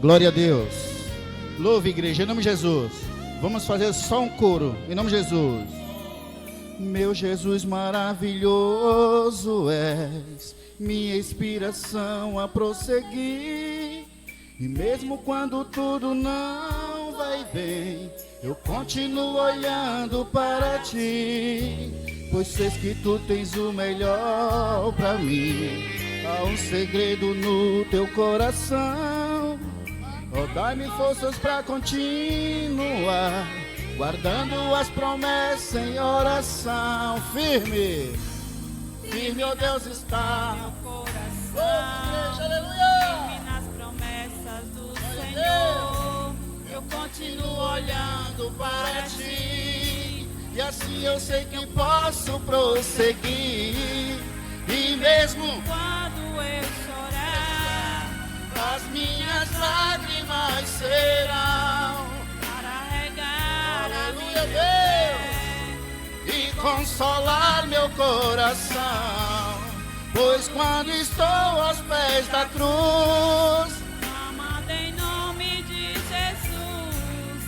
Glória a Deus. Louve, igreja, em nome de Jesus. Vamos fazer só um coro, em nome de Jesus. Meu Jesus maravilhoso és, minha inspiração a prosseguir. E mesmo quando tudo não vai bem, eu continuo olhando para ti, pois sei que tu tens o melhor para mim. Há um segredo no teu coração, oh, dai-me forças para continuar, guardando as promessas em oração. Firme, firme, ó Deus, está meu coração, igreja, aleluia. firme nas promessas do Senhor. Eu continuo olhando para ti, e assim eu sei que posso prosseguir. E mesmo Quando eu chorar, as minhas lágrimas serão para regar a aleluia, minha Deus, e consolar meu coração, pois quando estou aos pés da cruz, amada em nome de Jesus,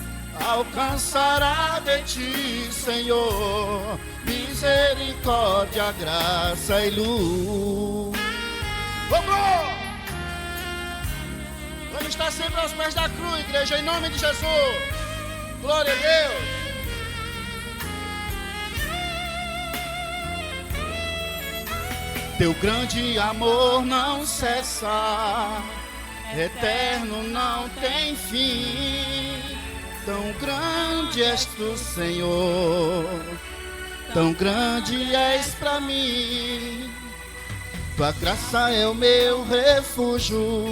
alcançará de ti, Senhor, misericórdia, graça e luz. Vamos! Vamos estar sempre aos pés da cruz, igreja, em nome de Jesus. Glória a Deus. Teu grande amor não cessa, eterno não tem fim. Tão grande és tu, Senhor, tão grande és pra mim. Tua graça é o meu refúgio,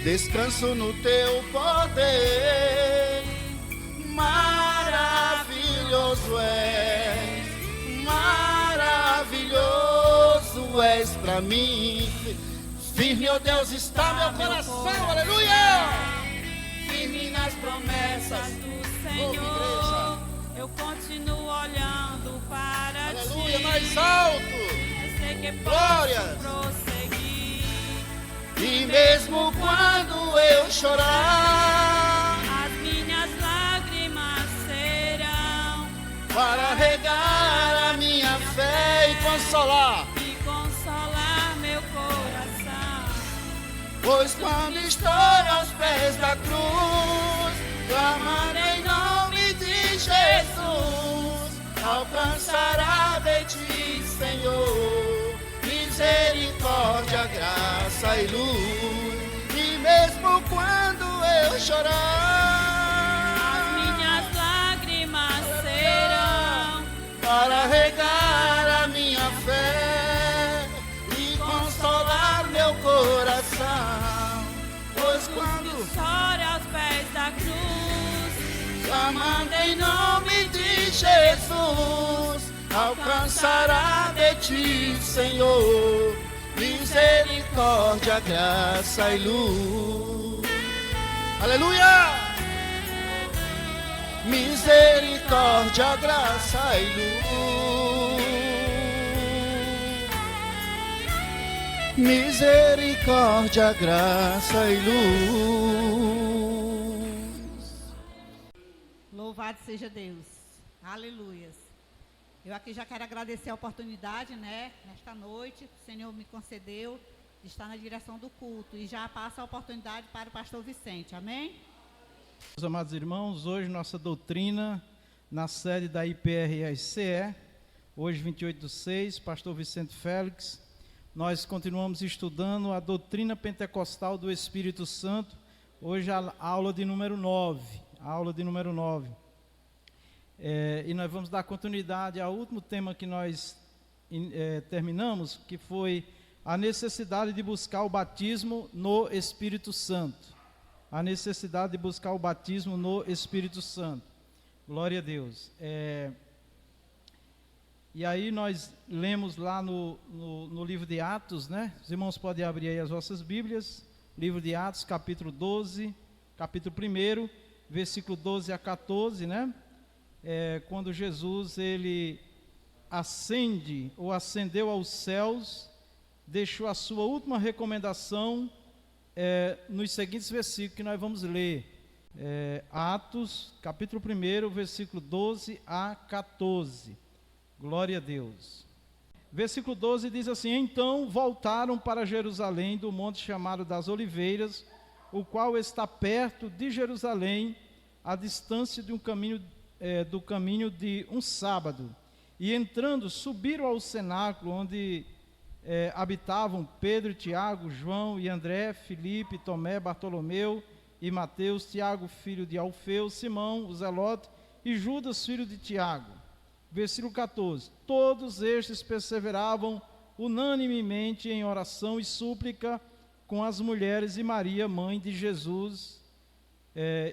descanso no teu poder. Maravilhoso és, maravilhoso és pra mim. Firme, ó Deus, está meu coração, aleluia! firme nas promessas do Senhor, eu continuo olhando para Aleluia, ti. mais alto. Eu sei que Glórias. posso prosseguir. E mesmo quando eu chorar, As minhas lágrimas serão para regar a minha fé e consolar, e consolar meu coração. pois quando estou aos pés da cruz, clamando em nome de Jesus, alcançará de ti, Senhor, misericórdia, graça e luz. E mesmo quando eu chorar, As minhas lágrimas serão para regar a minha fé e consolar meu coração, pois quando chora aos pés da cruz. clamando em nome de Jesus, alcançará de ti, Senhor, misericórdia, graça e luz. Aleluia! Misericórdia, graça e luz. Misericórdia, graça e luz. Louvado seja Deus. Aleluias. Eu aqui já quero agradecer a oportunidade, nesta noite, que o Senhor me concedeu de estar na direção do culto. E já passo a oportunidade para o pastor Vicente. Amém? Meus amados irmãos, hoje nossa doutrina na sede da IPRSCE, hoje 28/6, pastor Vicente Félix. Nós continuamos estudando a doutrina pentecostal do Espírito Santo, hoje a aula de número 9, e nós vamos dar continuidade ao último tema que nós terminamos, que foi a necessidade de buscar o batismo no Espírito Santo. A necessidade de buscar o batismo no Espírito Santo. Glória a Deus. E aí nós lemos lá no livro de Atos, Os irmãos podem abrir aí as vossas Bíblias. Livro de Atos, capítulo 12, capítulo 1, versículo 12 a 14, quando Jesus, ele ascendeu aos céus, deixou a sua última recomendação nos seguintes versículos que nós vamos ler. Atos, capítulo 1, versículo 12 a 14. Glória a Deus. Versículo 12 diz assim: Então voltaram para Jerusalém do monte chamado das Oliveiras, o qual está perto de Jerusalém, à distância de do caminho de um sábado. E entrando, subiram ao cenáculo, onde habitavam Pedro, Tiago, João e André, Filipe, Tomé, Bartolomeu e Mateus, Tiago, filho de Alfeu, Simão, o Zelote, e Judas, filho de Tiago. Versículo 14: Todos estes perseveravam unanimemente em oração e súplica com as mulheres e Maria, mãe de Jesus,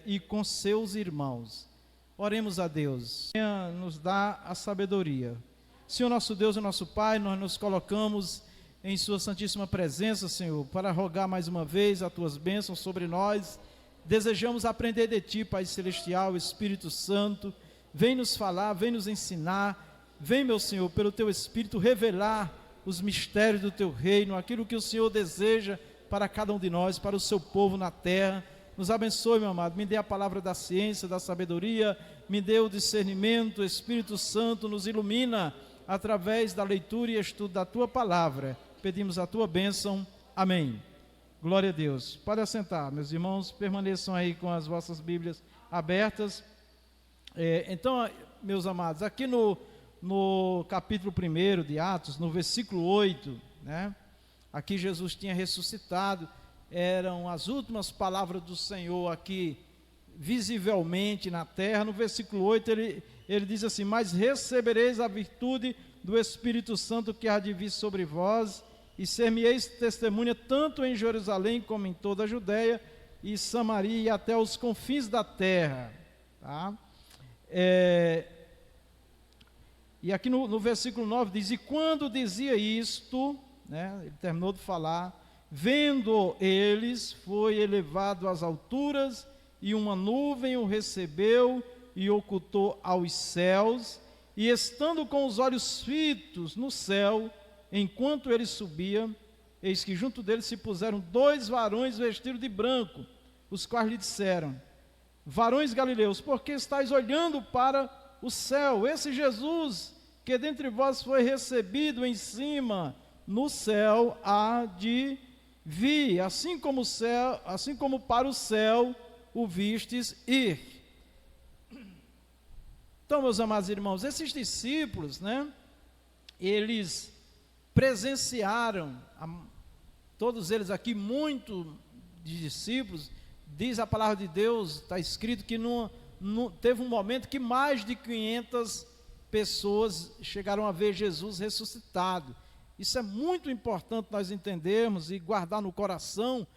e com seus irmãos. Oremos a Deus. Venha nos dá a sabedoria. Senhor nosso Deus e nosso Pai, nós nos colocamos em Sua Santíssima Presença, Senhor, para rogar mais uma vez as Tuas bênçãos sobre nós. Desejamos aprender de Ti, Pai Celestial, Espírito Santo. Vem nos falar, vem nos ensinar. Vem, meu Senhor, pelo Teu Espírito, revelar os mistérios do Teu reino, aquilo que o Senhor deseja para cada um de nós, para o Seu povo na terra. Nos abençoe, meu amado, me dê a palavra da ciência, da sabedoria, me dê o discernimento. O Espírito Santo nos ilumina através da leitura e estudo da Tua palavra. Pedimos a Tua bênção. Amém. Glória a Deus. Pode assentar, meus irmãos, permaneçam aí com as vossas Bíblias abertas. Então, meus amados, aqui no capítulo 1 de Atos, no versículo 8, né, aqui Jesus tinha ressuscitado, eram as últimas palavras do Senhor aqui, visivelmente na terra. No versículo 8 ele diz assim: Mas recebereis a virtude do Espírito Santo que há de vir sobre vós, e ser-me-eis testemunha tanto em Jerusalém como em toda a Judéia e Samaria e até os confins da terra. Tá? E aqui no versículo 9 diz: E quando dizia isto, né, ele terminou de falar, vendo eles, foi elevado às alturas, e uma nuvem o recebeu e ocultou aos céus, e estando com os olhos fitos no céu, enquanto ele subia, eis que junto dele se puseram 2 varões vestidos de branco, os quais lhe disseram: Varões galileus, por que estáis olhando para o céu? Esse Jesus, que dentre vós foi recebido em cima no céu, há de vir, assim como para o céu o vistes ir. Então, meus amados irmãos, esses discípulos, né, eles presenciaram, todos eles aqui, muito de discípulos, diz a palavra de Deus, está escrito que teve um momento que mais de 500 pessoas chegaram a ver Jesus ressuscitado. Isso é muito importante nós entendermos e guardar no coração,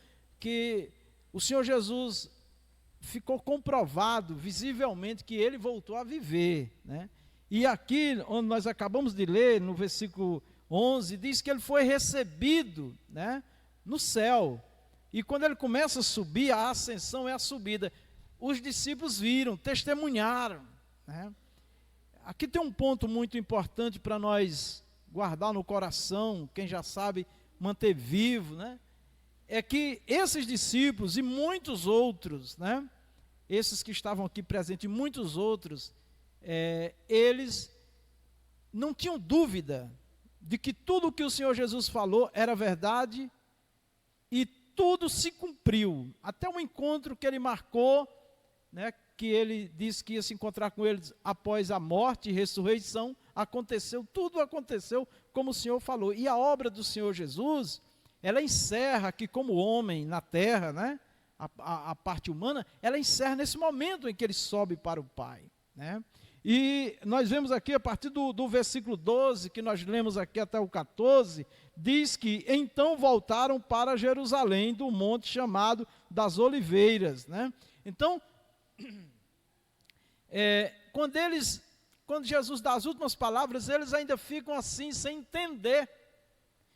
que o Senhor Jesus ficou comprovado visivelmente que Ele voltou a viver, né? E aqui, onde nós acabamos de ler, no versículo 11, diz que Ele foi recebido, né, no céu. E quando Ele começa a subir, a ascensão é a subida. Os discípulos viram, testemunharam, né? Aqui tem um ponto muito importante para nós guardar no coração, quem já sabe manter vivo, né? É que esses discípulos e muitos outros, né, esses que estavam aqui presentes e muitos outros, eles não tinham dúvida de que tudo o que o Senhor Jesus falou era verdade, e tudo se cumpriu, até o encontro que Ele marcou, né, que Ele disse que ia se encontrar com eles após a morte e ressurreição. Aconteceu, tudo aconteceu como o Senhor falou. E a obra do Senhor Jesus, ela encerra aqui como homem na terra, né, a parte humana, ela encerra nesse momento em que Ele sobe para o Pai, né? E nós vemos aqui, a partir do versículo 12, que nós lemos aqui até o 14, diz que então voltaram para Jerusalém, do monte chamado das Oliveiras, né? Então, quando Jesus dá as últimas palavras, eles ainda ficam assim, sem entender.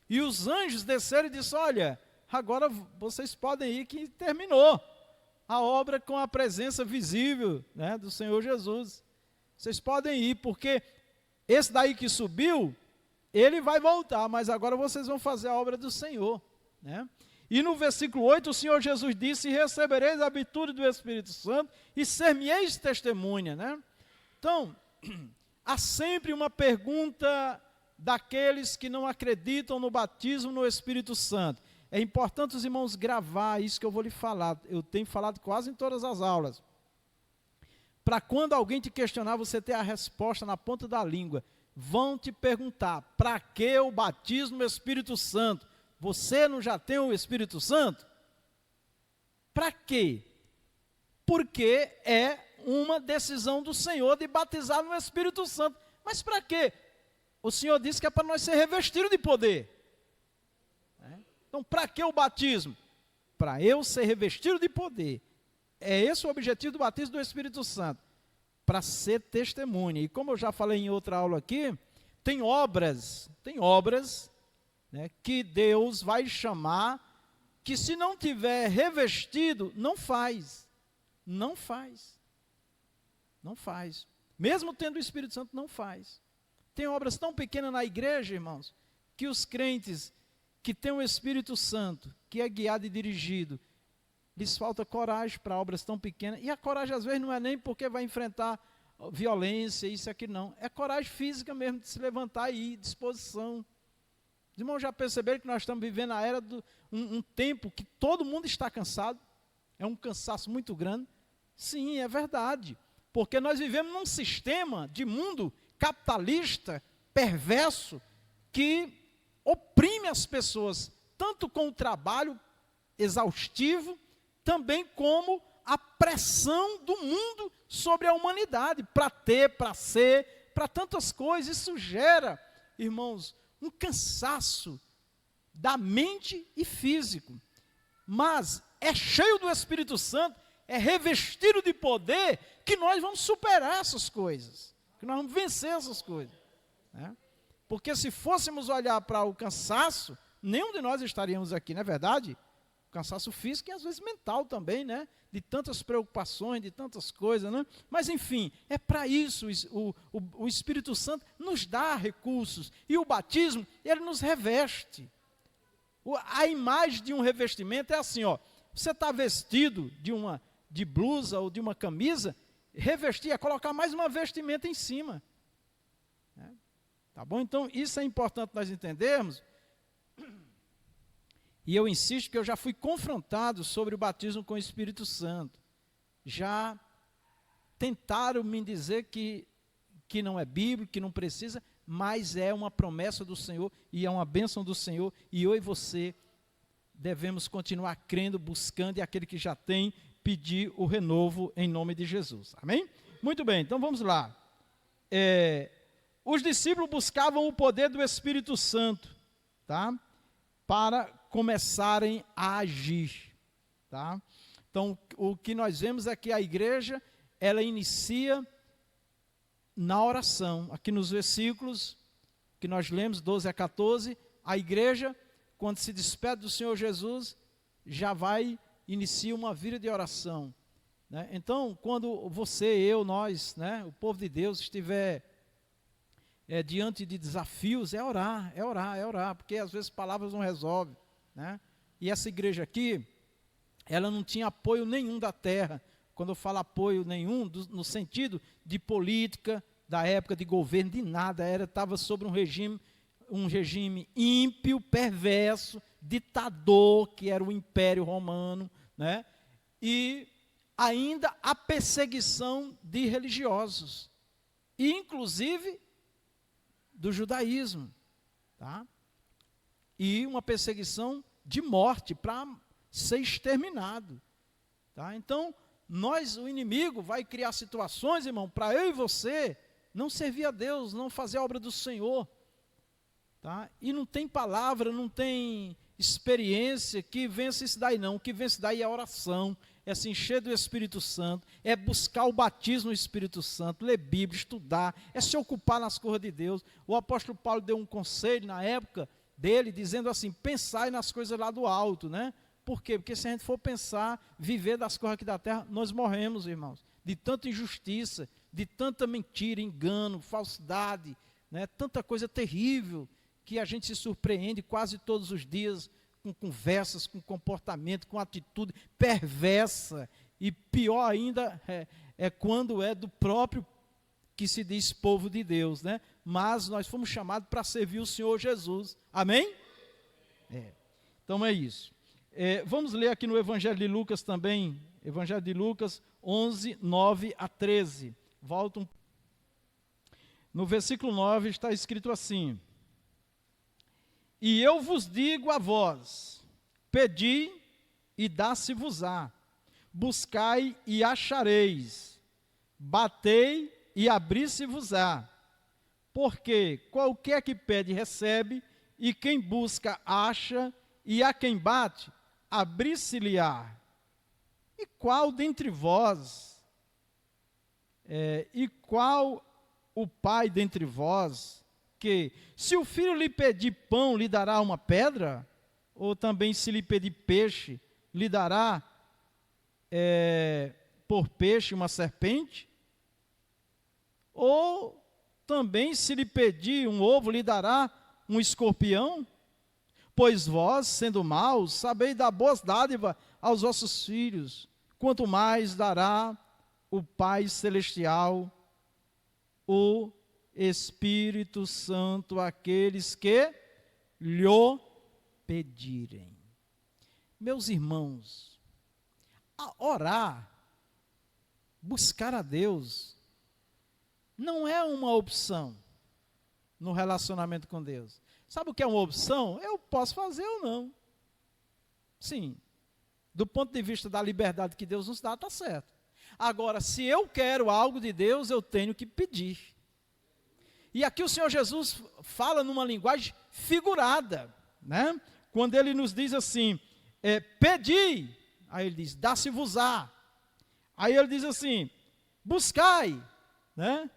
E os anjos desceram e disseram: olha, agora vocês podem ir, que terminou a obra com a presença visível, né, do Senhor Jesus. Vocês podem ir, porque esse daí que subiu, ele vai voltar, mas agora vocês vão fazer a obra do Senhor, né? E no versículo 8, o Senhor Jesus disse: recebereis a virtude do Espírito Santo e ser-me-eis testemunha, né? Então, há sempre uma pergunta daqueles que não acreditam no batismo no Espírito Santo. É importante os irmãos gravar isso que eu vou lhe falar. Eu tenho falado quase em todas as aulas. Para quando alguém te questionar, você ter a resposta na ponta da língua. Vão te perguntar: para que o batismo no Espírito Santo? Você não já tem o Espírito Santo? Para quê? Porque é uma decisão do Senhor de batizar no Espírito Santo. Mas para quê? O Senhor disse que é para nós ser revestidos de poder. Então, para que o batismo? Para eu ser revestido de poder. É esse o objetivo do batismo do Espírito Santo. Para ser testemunha. E como eu já falei em outra aula aqui, tem obras, né, que Deus vai chamar, que se não tiver revestido, não faz. Não faz. Não faz. Mesmo tendo o Espírito Santo, não faz. Tem obras tão pequenas na igreja, irmãos, que os crentes que têm o Espírito Santo, que é guiado e dirigido, lhes falta coragem para obras tão pequenas. E a coragem, às vezes, não é nem porque vai enfrentar violência, isso aqui, não. É coragem física mesmo, de se levantar e ir, disposição. Os irmãos já perceberam que nós estamos vivendo a era de um tempo que todo mundo está cansado? É um cansaço muito grande? Sim, é verdade. Porque nós vivemos num sistema de mundo capitalista, perverso, que oprime as pessoas, tanto com o trabalho exaustivo, também como a pressão do mundo sobre a humanidade, para ter, para ser, para tantas coisas. Isso gera, irmãos, um cansaço da mente e físico. Mas é cheio do Espírito Santo, é revestido de poder, que nós vamos superar essas coisas, que nós vamos vencer essas coisas, né? Porque se fôssemos olhar para o cansaço, nenhum de nós estaríamos aqui, não é verdade? Cansaço físico e às vezes mental também, né? De tantas preocupações, de tantas coisas, né? Mas enfim, é para isso o Espírito Santo nos dá recursos. E o batismo, ele nos reveste. A imagem de um revestimento é assim, ó. Você está vestido de blusa ou de uma camisa, revestir é colocar mais uma vestimenta em cima. Tá bom? Então, isso é importante nós entendermos. E eu insisto que eu já fui confrontado sobre o batismo com o Espírito Santo. Já tentaram me dizer que não é bíblico, que não precisa, mas é uma promessa do Senhor e é uma bênção do Senhor. E eu e você devemos continuar crendo, buscando, e aquele que já tem, pedir o renovo em nome de Jesus. Amém? Muito bem, então vamos lá. Os discípulos buscavam o poder do Espírito Santo, tá? Para começarem a agir, tá? Então, o que nós vemos é que a igreja, ela inicia na oração. Aqui nos versículos que nós lemos, 12 a 14, a igreja, quando se despede do Senhor Jesus, já inicia uma vida de oração, né? Então, quando você, eu, nós, né, o povo de Deus estiver diante de desafios, é orar, porque às vezes palavras não resolvem, né? E essa igreja aqui, ela não tinha apoio nenhum da terra. Quando eu falo apoio nenhum, no sentido de política, da época de governo, de nada, estava sobre um regime ímpio, perverso, ditador, que era o Império Romano, né? E ainda a perseguição de religiosos, e inclusive do judaísmo, tá? E uma perseguição de morte para ser exterminado, tá? Então, o inimigo vai criar situações, irmão, para eu e você não servir a Deus, não fazer a obra do Senhor, tá? E não tem palavra, não tem experiência que vença isso daí não. O que vence daí é a oração, é se encher do Espírito Santo, é buscar o batismo no Espírito Santo, ler Bíblia, estudar, é se ocupar nas coisas de Deus. O apóstolo Paulo deu um conselho na época dele, dizendo assim: pensai nas coisas lá do alto, né? Por quê? Porque se a gente for pensar, viver das coisas aqui da terra, nós morremos, irmãos, de tanta injustiça, de tanta mentira, engano, falsidade, né? Tanta coisa terrível, que a gente se surpreende quase todos os dias com conversas, com comportamento, com atitude perversa. E pior ainda é quando é do próprio que se diz povo de Deus, né? Mas nós fomos chamados para servir o Senhor Jesus. Amém? Então é isso. Vamos ler aqui no Evangelho de Lucas também, Evangelho de Lucas 11, 9 a 13. Volta no versículo 9 está escrito assim: E eu vos digo a vós, pedi e dá-se-vos-á, buscai e achareis, batei e abri-se-vos-á, porque qualquer que pede recebe, e quem busca acha, e a quem bate abrir-se-lhe-á. E qual dentre vós, qual o pai dentre vós, que, se o filho lhe pedir pão, lhe dará uma pedra? Ou também, se lhe pedir peixe, lhe dará por peixe uma serpente? Ou também, se lhe pedir um ovo, lhe dará um escorpião? Pois vós, sendo maus, sabeis dar boas dádivas aos vossos filhos, quanto mais dará o Pai Celestial, o Espírito Santo, àqueles que lhe pedirem. Meus irmãos, orar, buscar a Deus, não é uma opção no relacionamento com Deus. Sabe o que é uma opção? Eu posso fazer ou não. Sim, do ponto de vista da liberdade que Deus nos dá, está certo. Agora, se eu quero algo de Deus, eu tenho que pedir. E aqui o Senhor Jesus fala numa linguagem figurada, né? Quando ele nos diz assim, pedi, aí ele diz, dá-se-vos-á. Aí ele diz assim, buscai, né?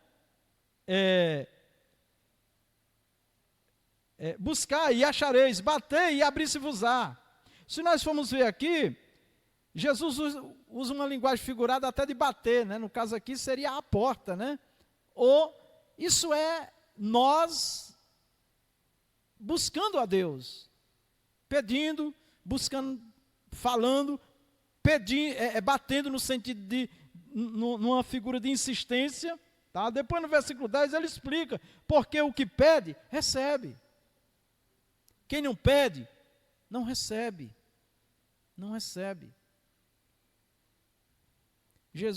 Buscai e achareis, batei e abri-se-vos-á. Se nós formos ver aqui, Jesus usa uma linguagem figurada até de bater, né? No caso aqui seria a porta, né? Isso é nós buscando a Deus, pedindo, buscando, falando, pedindo, batendo no sentido de, numa figura de insistência, tá? Depois no versículo 10 ele explica, porque o que pede, recebe. Quem não pede, não recebe. Não recebe.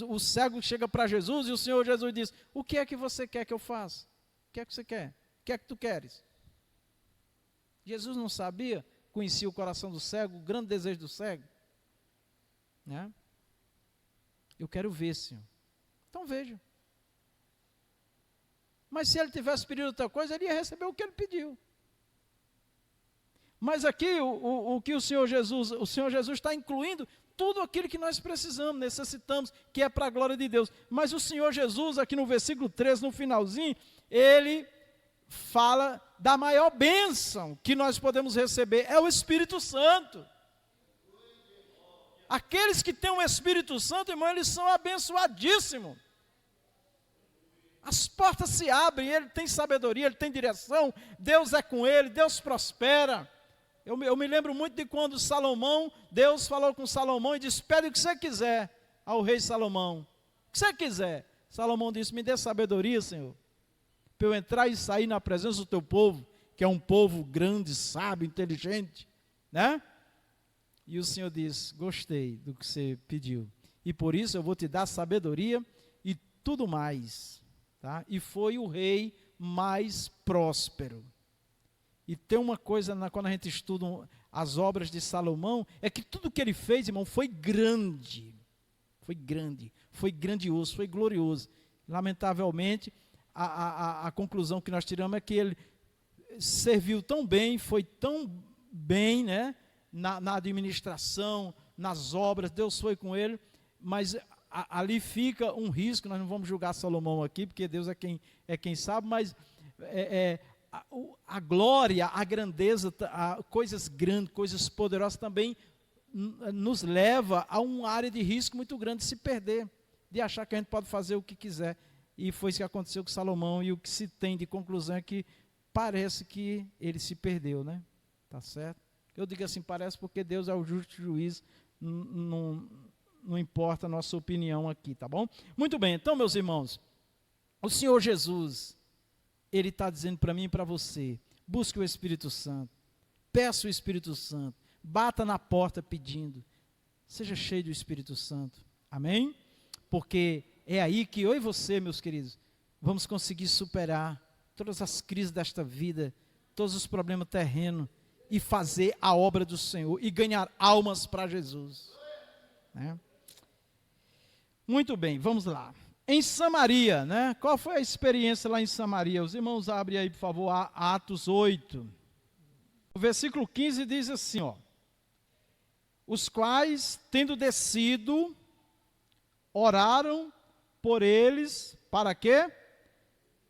O cego chega para Jesus e o Senhor Jesus diz, o que é que você quer que eu faça? O que é que você quer? O que é que tu queres? Jesus não sabia, conhecia o coração do cego, o grande desejo do cego. Né? Eu quero ver, Senhor. Então veja. Mas se ele tivesse pedido outra coisa, ele ia receber o que ele pediu. Mas aqui o que o Senhor Jesus está incluindo tudo aquilo que nós precisamos, necessitamos, que é para a glória de Deus. Mas o Senhor Jesus, aqui no versículo 13, no finalzinho, ele fala da maior bênção que nós podemos receber, é o Espírito Santo. Aqueles que têm o Espírito Santo, irmão, eles são abençoadíssimos. As portas se abrem, ele tem sabedoria, ele tem direção, Deus é com ele, Deus prospera. Eu me lembro muito de quando Deus falou com Salomão e disse, pede o que você quiser ao rei Salomão. O que você quiser. Salomão disse, me dê sabedoria, Senhor, para eu entrar e sair na presença do teu povo, que é um povo grande, sábio, inteligente, né? E o Senhor disse, gostei do que você pediu, e por isso eu vou te dar sabedoria e tudo mais, tá? E foi o rei mais próspero. E tem uma coisa, quando a gente estuda as obras de Salomão, é que tudo que ele fez, irmão, foi grande, foi grandioso, foi glorioso. Lamentavelmente, a conclusão que nós tiramos é que ele serviu tão bem, foi tão bem, né, na administração, nas obras, Deus foi com ele, mas ali fica um risco, nós não vamos julgar Salomão aqui, porque Deus é quem sabe, mas a glória, a grandeza, coisas grandes, coisas poderosas também nos leva a uma área de risco muito grande de se perder, de achar que a gente pode fazer o que quiser. E foi isso que aconteceu com Salomão, e o que se tem de conclusão é que parece que ele se perdeu, né? Tá certo? Eu digo assim, parece porque Deus é o justo juiz, não importa a nossa opinião aqui, tá bom? Muito bem, então, meus irmãos, o Senhor Jesus, Ele está dizendo para mim e para você, busque o Espírito Santo, peça o Espírito Santo, bata na porta pedindo, seja cheio do Espírito Santo, amém? Porque é aí que eu e você, meus queridos, vamos conseguir superar todas as crises desta vida, todos os problemas terrenos, e fazer a obra do Senhor, e ganhar almas para Jesus, né? Muito bem, vamos lá. Em Samaria, né? Qual foi a experiência lá em Samaria? Os irmãos abrem aí, por favor, Atos 8. O versículo 15 diz assim, ó: os quais, tendo descido, oraram por eles, para quê?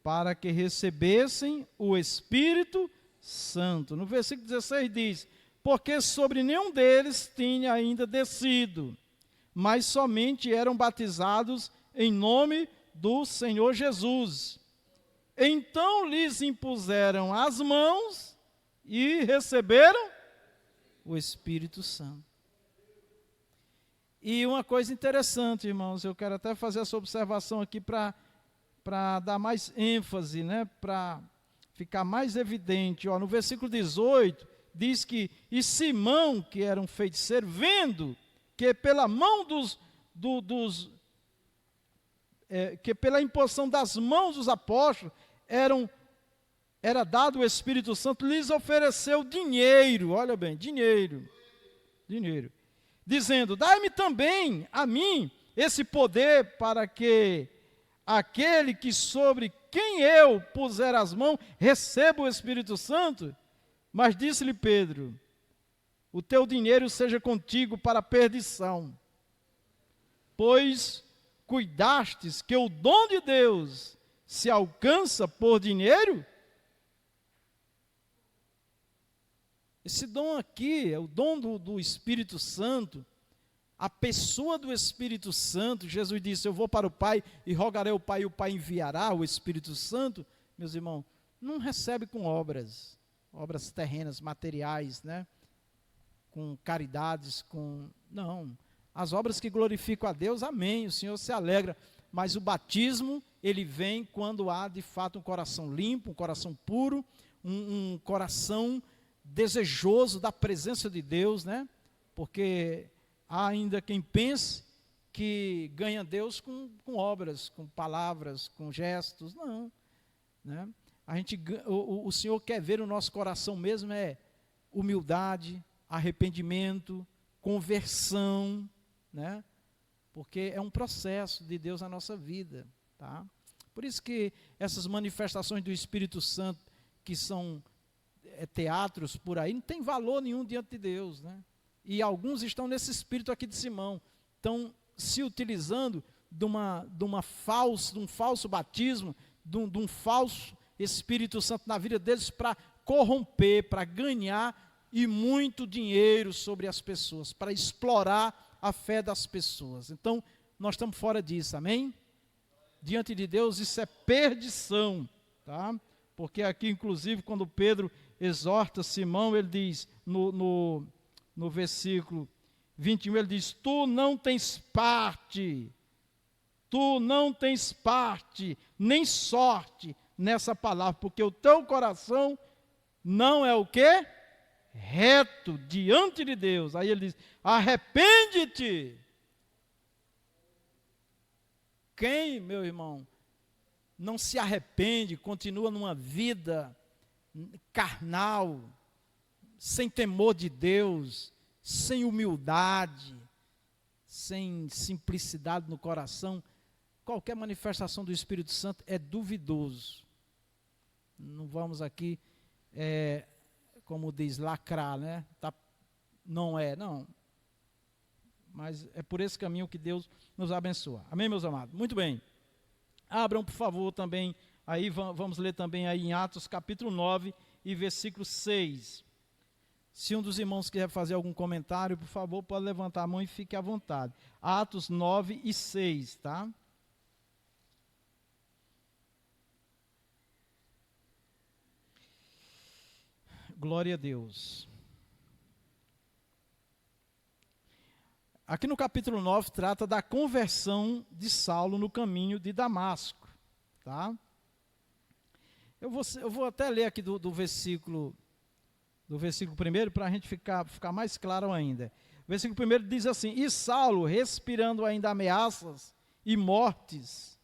Para que recebessem o Espírito Santo. No versículo 16 diz, porque sobre nenhum deles tinha ainda descido, mas somente eram batizados em nome do Senhor Jesus. Então lhes impuseram as mãos e receberam o Espírito Santo. E uma coisa interessante, irmãos, eu quero até fazer essa observação aqui para dar mais ênfase, né, para ficar mais evidente. Ó, no versículo 18, diz que, e Simão, que era um feiticeiro, vendo que pela mão que pela imposição das mãos dos apóstolos era dado o Espírito Santo, lhes ofereceu dinheiro, olha bem, dinheiro, dizendo, dai-me também a mim esse poder para que aquele que sobre quem eu puser as mãos receba o Espírito Santo. Mas disse-lhe Pedro, o teu dinheiro seja contigo para a perdição, pois cuidastes que o dom de Deus se alcança por dinheiro? Esse dom aqui é o dom do Espírito Santo, a pessoa do Espírito Santo. Jesus disse, eu vou para o Pai e rogarei ao Pai, e o Pai enviará o Espírito Santo. Meus irmãos, não recebe com obras terrenas, materiais, né? Com caridades, não. As obras que glorificam a Deus, amém, o Senhor se alegra, mas o batismo, ele vem quando há de fato um coração limpo, um coração puro, um coração desejoso da presença de Deus, né? Porque há ainda quem pense que ganha Deus com obras, com palavras, com gestos, não, né? O Senhor quer ver o nosso coração mesmo, é humildade, arrependimento, conversão, né? Porque é um processo de Deus na nossa vida, tá? Por isso que essas manifestações do Espírito Santo, que são teatros por aí, não tem valor nenhum diante de Deus, né? E alguns estão nesse espírito aqui de Simão, estão se utilizando de um falso batismo, de um falso Espírito Santo na vida deles para corromper, para ganhar e muito dinheiro sobre as pessoas, para explorar a fé das pessoas. Então, nós estamos fora disso, amém? Diante de Deus isso é perdição, tá? Porque aqui, inclusive, quando Pedro exorta Simão, ele diz, no versículo 21, ele diz, tu não tens parte, nem sorte nessa palavra, porque o teu coração não é o quê? Reto diante de Deus. Aí ele diz, arrepende-te. Quem, meu irmão, não se arrepende, continua numa vida carnal, sem temor de Deus, sem humildade, sem simplicidade no coração, qualquer manifestação do Espírito Santo é duvidoso. Não vamos aqui, como diz, lacrar, né? Não. Mas é por esse caminho que Deus nos abençoa. Amém, meus amados? Muito bem. Abram, por favor, também, aí vamos ler também aí em Atos capítulo 9 e versículo 6. Se um dos irmãos quiser fazer algum comentário, por favor, pode levantar a mão e fique à vontade. Atos 9 e 6, tá? Glória a Deus. aqui no capítulo 9 trata da conversão de Saulo no caminho de Damasco. Tá? Eu vou até ler aqui do versículo 1 para a gente ficar mais claro ainda. O versículo 1 diz assim: E Saulo, respirando ainda ameaças e mortes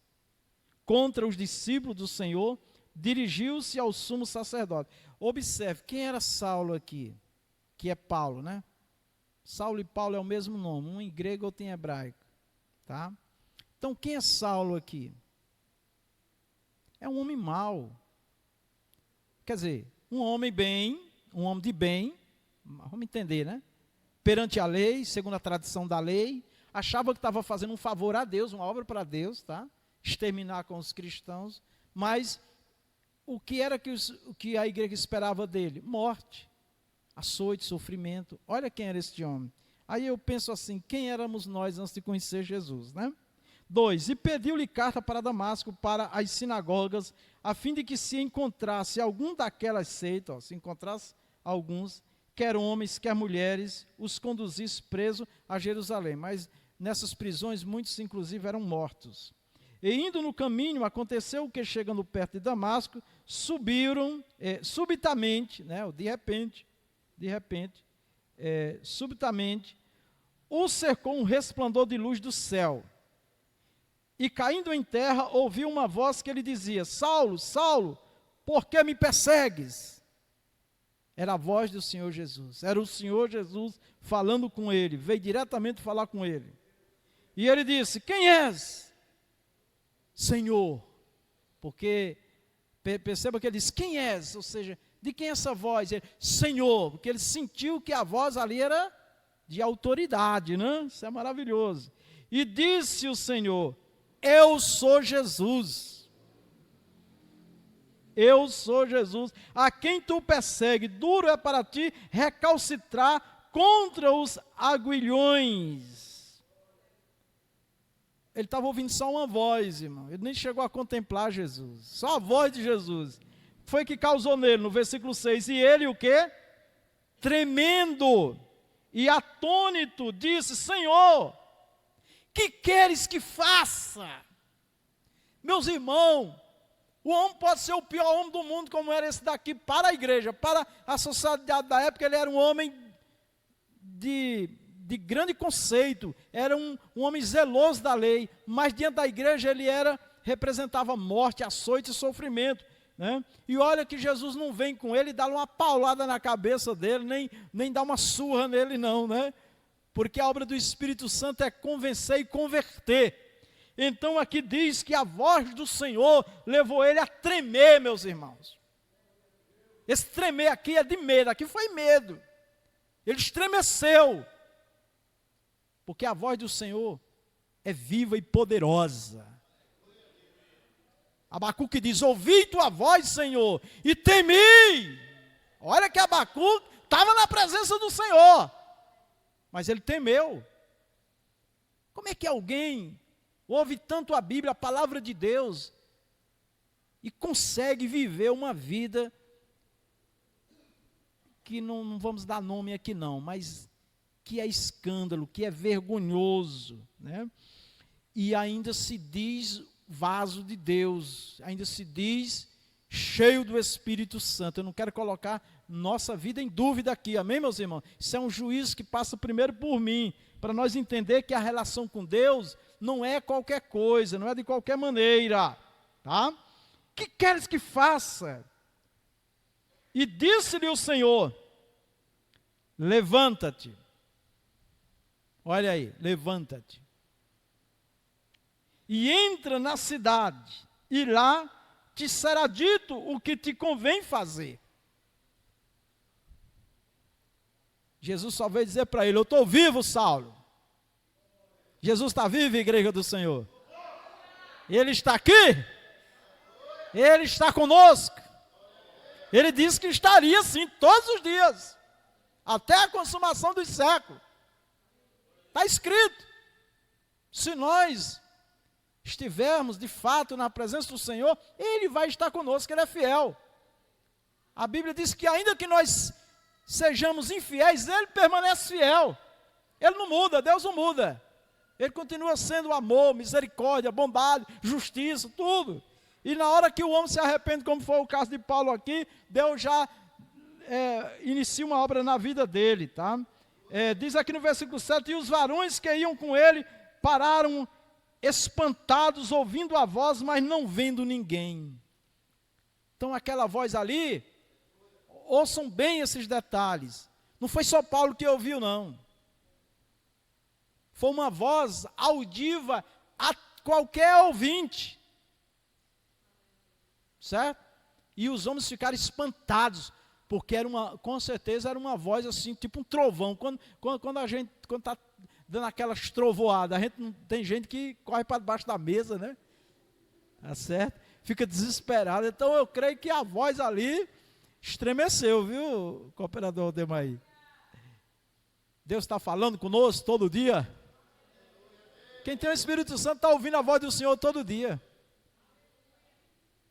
contra os discípulos do Senhor, dirigiu-se ao sumo sacerdote. Observe, quem era Saulo aqui? Que é Paulo, né? Saulo e Paulo é o mesmo nome, um em grego, outro em hebraico. Tá? Então, quem é Saulo aqui? É um homem mau. Quer dizer, um homem de bem, vamos entender, né? Perante a lei, segundo a tradição da lei, achava que estava fazendo um favor a Deus, uma obra para Deus, tá? Exterminar com os cristãos, mas o que era o que a igreja esperava dele? Morte, açoite, sofrimento. Olha quem era este homem. Aí eu penso assim, quem éramos nós antes de conhecer Jesus, né? 2, e pediu-lhe carta para Damasco, para as sinagogas, a fim de que se encontrasse algum daquelas seitas, se encontrasse alguns, quer homens, quer mulheres, os conduzisse preso a Jerusalém. Mas nessas prisões, muitos inclusive eram mortos. E indo no caminho, aconteceu que, chegando perto de Damasco, subiram subitamente, né, subitamente, o cercou um resplendor de luz do céu. E caindo em terra, ouviu uma voz que lhe dizia: Saulo, Saulo, por que me persegues? Era a voz do Senhor Jesus. Era o Senhor Jesus falando com ele. Veio diretamente falar com ele. E ele disse: quem és? Senhor. Porque, perceba que ele disse: quem és? Ou seja, de quem é essa voz? Ele, Senhor. Porque ele sentiu que a voz ali era de autoridade, né? Isso é maravilhoso. E disse o Senhor: eu sou Jesus. Eu sou Jesus, a quem tu persegue. Duro é para ti recalcitrar contra os aguilhões. Ele estava ouvindo só uma voz, irmão. Ele nem chegou a contemplar Jesus. Só a voz de Jesus. Foi que causou nele, no versículo 6. E ele o quê? Tremendo e atônito, disse: Senhor, que queres que faça? Meus irmãos, o homem pode ser o pior homem do mundo, como era esse daqui, para a igreja, para a sociedade da época. Ele era um homem de grande conceito, era um homem zeloso da lei, mas diante da igreja ele representava morte, açoite e sofrimento, né? E olha que Jesus não vem com ele e dá uma paulada na cabeça dele, nem dá uma surra nele não, né? Porque a obra do Espírito Santo é convencer e converter. Então aqui diz que a voz do Senhor levou ele a tremer, meus irmãos. Esse tremer aqui é de medo, aqui foi medo. Ele estremeceu. Porque a voz do Senhor é viva e poderosa. Abacuque diz: ouvi tua voz, Senhor, e temi. Olha que Abacuque estava na presença do Senhor, mas ele temeu. Como é que alguém ouve tanto a Bíblia, a palavra de Deus, e consegue viver uma vida que não vamos dar nome aqui não, mas que é escândalo, que é vergonhoso, né? E ainda se diz vaso de Deus, ainda se diz cheio do Espírito Santo. Eu não quero colocar nossa vida em dúvida aqui, amém, meus irmãos? Isso é um juízo que passa primeiro por mim, para nós entender que a relação com Deus não é qualquer coisa, não é de qualquer maneira, tá? Que queres que faça? E disse-lhe o Senhor: levanta-te. Olha aí, levanta-te. E entra na cidade, e lá te será dito o que te convém fazer. Jesus só veio dizer para ele: eu estou vivo, Saulo. Jesus está vivo, igreja do Senhor. Ele está aqui. Ele está conosco. Ele disse que estaria assim todos os dias, até a consumação dos séculos. Está escrito. Se nós estivermos de fato na presença do Senhor, Ele vai estar conosco, Ele é fiel. A Bíblia diz que ainda que nós sejamos infiéis, Ele permanece fiel. Ele não muda, Deus não muda. Ele continua sendo amor, misericórdia, bondade, justiça, tudo. E na hora que o homem se arrepende, como foi o caso de Paulo aqui, Deus já inicia uma obra na vida dele, tá? Diz aqui no versículo 7, e os varões que iam com ele pararam espantados, ouvindo a voz, mas não vendo ninguém. Então aquela voz ali, ouçam bem esses detalhes. Não foi só Paulo que ouviu, não. Foi uma voz audiva a qualquer ouvinte. Certo? E os homens ficaram espantados, porque com certeza era uma voz assim, tipo um trovão. Quando a gente está dando aquelas trovoadas, tem gente que corre para debaixo da mesa, né? Tá certo? Fica desesperado. Então eu creio que a voz ali estremeceu, viu, cooperador Demaí? Deus está falando conosco todo dia. Quem tem o Espírito Santo está ouvindo a voz do Senhor todo dia.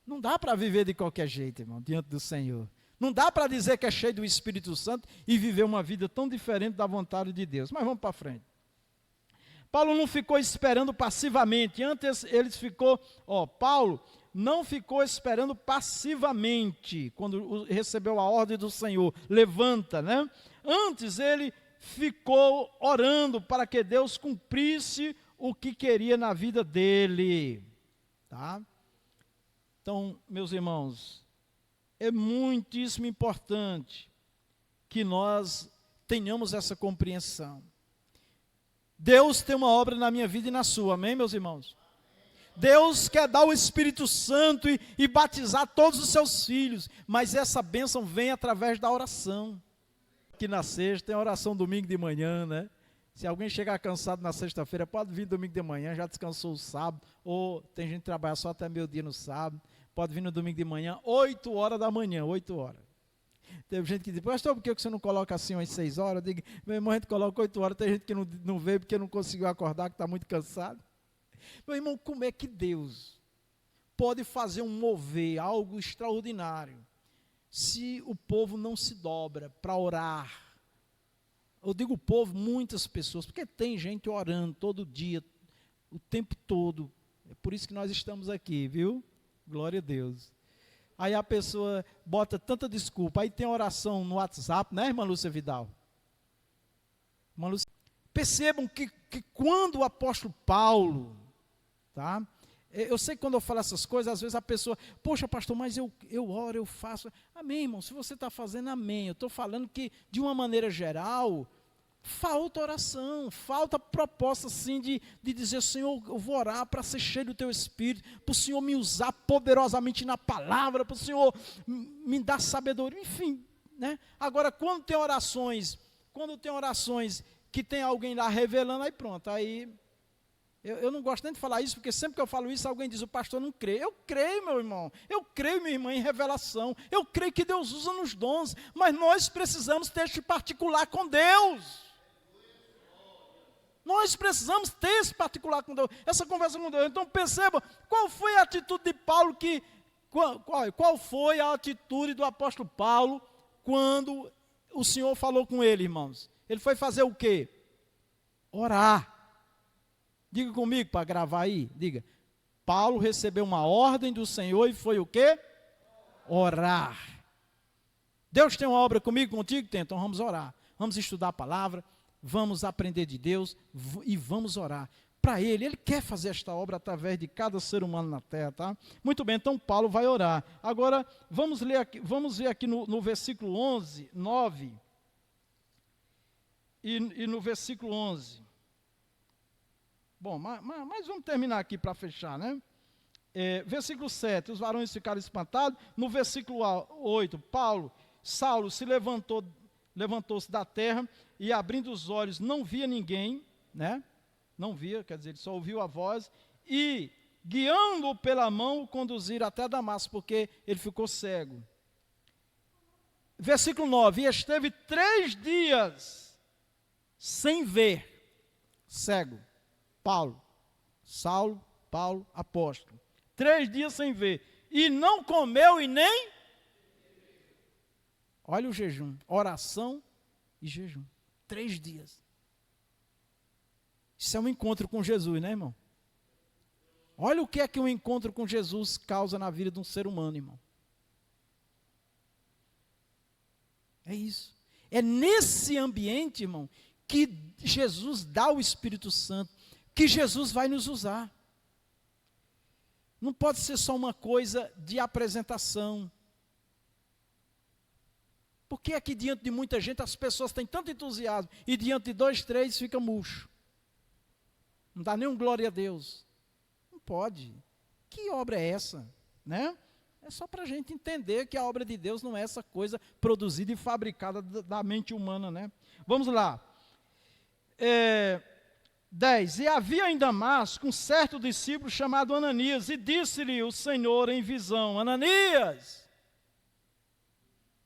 Não dá para viver de qualquer jeito, irmão, diante do Senhor. Não dá para dizer que é cheio do Espírito Santo e viver uma vida tão diferente da vontade de Deus. Mas vamos para frente. Paulo não ficou esperando passivamente. Antes Paulo não ficou esperando passivamente quando recebeu a ordem do Senhor. Levanta, né? Antes ele ficou orando para que Deus cumprisse o que queria na vida dele. Tá? Então, meus irmãos, é muitíssimo importante que nós tenhamos essa compreensão. Deus tem uma obra na minha vida e na sua, amém, meus irmãos? Deus quer dar o Espírito Santo e batizar todos os seus filhos, mas essa bênção vem através da oração. Aqui na sexta tem oração domingo de manhã, né? Se alguém chegar cansado na sexta-feira, pode vir domingo de manhã, já descansou o sábado, ou tem gente que trabalha só até meio-dia no sábado, pode vir no domingo de manhã, 8 horas da manhã, 8 horas. Teve gente que diz, pastor, por que você não coloca assim umas 6 horas? Eu digo, meu irmão, a gente coloca 8 horas, tem gente que não veio porque não conseguiu acordar, que está muito cansado. Meu irmão, como é que Deus pode fazer um mover, algo extraordinário, se o povo não se dobra para orar? Eu digo povo, muitas pessoas, porque tem gente orando todo dia, o tempo todo. É por isso que nós estamos aqui, viu? Glória a Deus. Aí a pessoa bota tanta desculpa, aí tem oração no WhatsApp, né, irmã Lúcia Vidal? Irmã Lúcia, percebam que quando o apóstolo Paulo, tá? Eu sei que quando eu falo essas coisas, às vezes a pessoa, poxa pastor, mas eu oro, eu faço. Amém, irmão, se você está fazendo, amém. Eu estou falando que, de uma maneira geral, falta oração, falta proposta assim de dizer, Senhor, eu vou orar para ser cheio do teu Espírito, para o Senhor me usar poderosamente na palavra, para o Senhor me dar sabedoria, enfim, né? Agora, quando tem orações que tem alguém lá revelando, aí pronto, aí eu não gosto nem de falar isso, porque sempre que eu falo isso, alguém diz, o pastor não crê. Eu creio, meu irmão, eu creio, minha irmã, em revelação, eu creio que Deus usa nos dons, mas nós precisamos ter este particular com Deus. Nós precisamos ter esse particular com Deus, essa conversa com Deus. Então perceba, qual foi a atitude de Paulo, qual foi a atitude do apóstolo Paulo, quando o Senhor falou com ele, irmãos? Ele foi fazer o quê? Orar. Diga comigo para gravar aí, diga. Paulo recebeu uma ordem do Senhor e foi o quê? Orar. Deus tem uma obra comigo, contigo? Tem, então vamos orar. Vamos estudar a palavra, vamos aprender de Deus e vamos orar. Para Ele quer fazer esta obra através de cada ser humano na terra, tá? Muito bem, então Paulo vai orar. Agora, vamos ver aqui no versículo 11, 9, e no versículo 11. Bom, mas vamos terminar aqui para fechar, né? Versículo 7, os varões ficaram espantados. No versículo 8, Saulo se levantou-se da terra e abrindo os olhos não via ninguém, né? Não via, quer dizer, ele só ouviu a voz e guiando-o pela mão o conduziram até Damasco, porque ele ficou cego. Versículo 9, e esteve 3 dias sem ver, cego. Saulo, Paulo, apóstolo. 3 dias sem ver. E não comeu e nem... Olha o jejum. Oração e jejum. 3 dias. Isso é um encontro com Jesus, né, irmão? Olha o que é que um encontro com Jesus causa na vida de um ser humano, irmão. É isso. É nesse ambiente, irmão, que Jesus dá o Espírito Santo, que Jesus vai nos usar. Não pode ser só uma coisa de apresentação. Porque aqui diante de muita gente as pessoas têm tanto entusiasmo e diante de 2, 3 fica murcho. Não dá nem um glória a Deus. Não pode. Que obra é essa? Né? É só para a gente entender que a obra de Deus não é essa coisa produzida e fabricada da mente humana, né? Vamos lá. 10. E havia em Damasco um certo discípulo chamado Ananias, e disse-lhe o Senhor em visão: Ananias!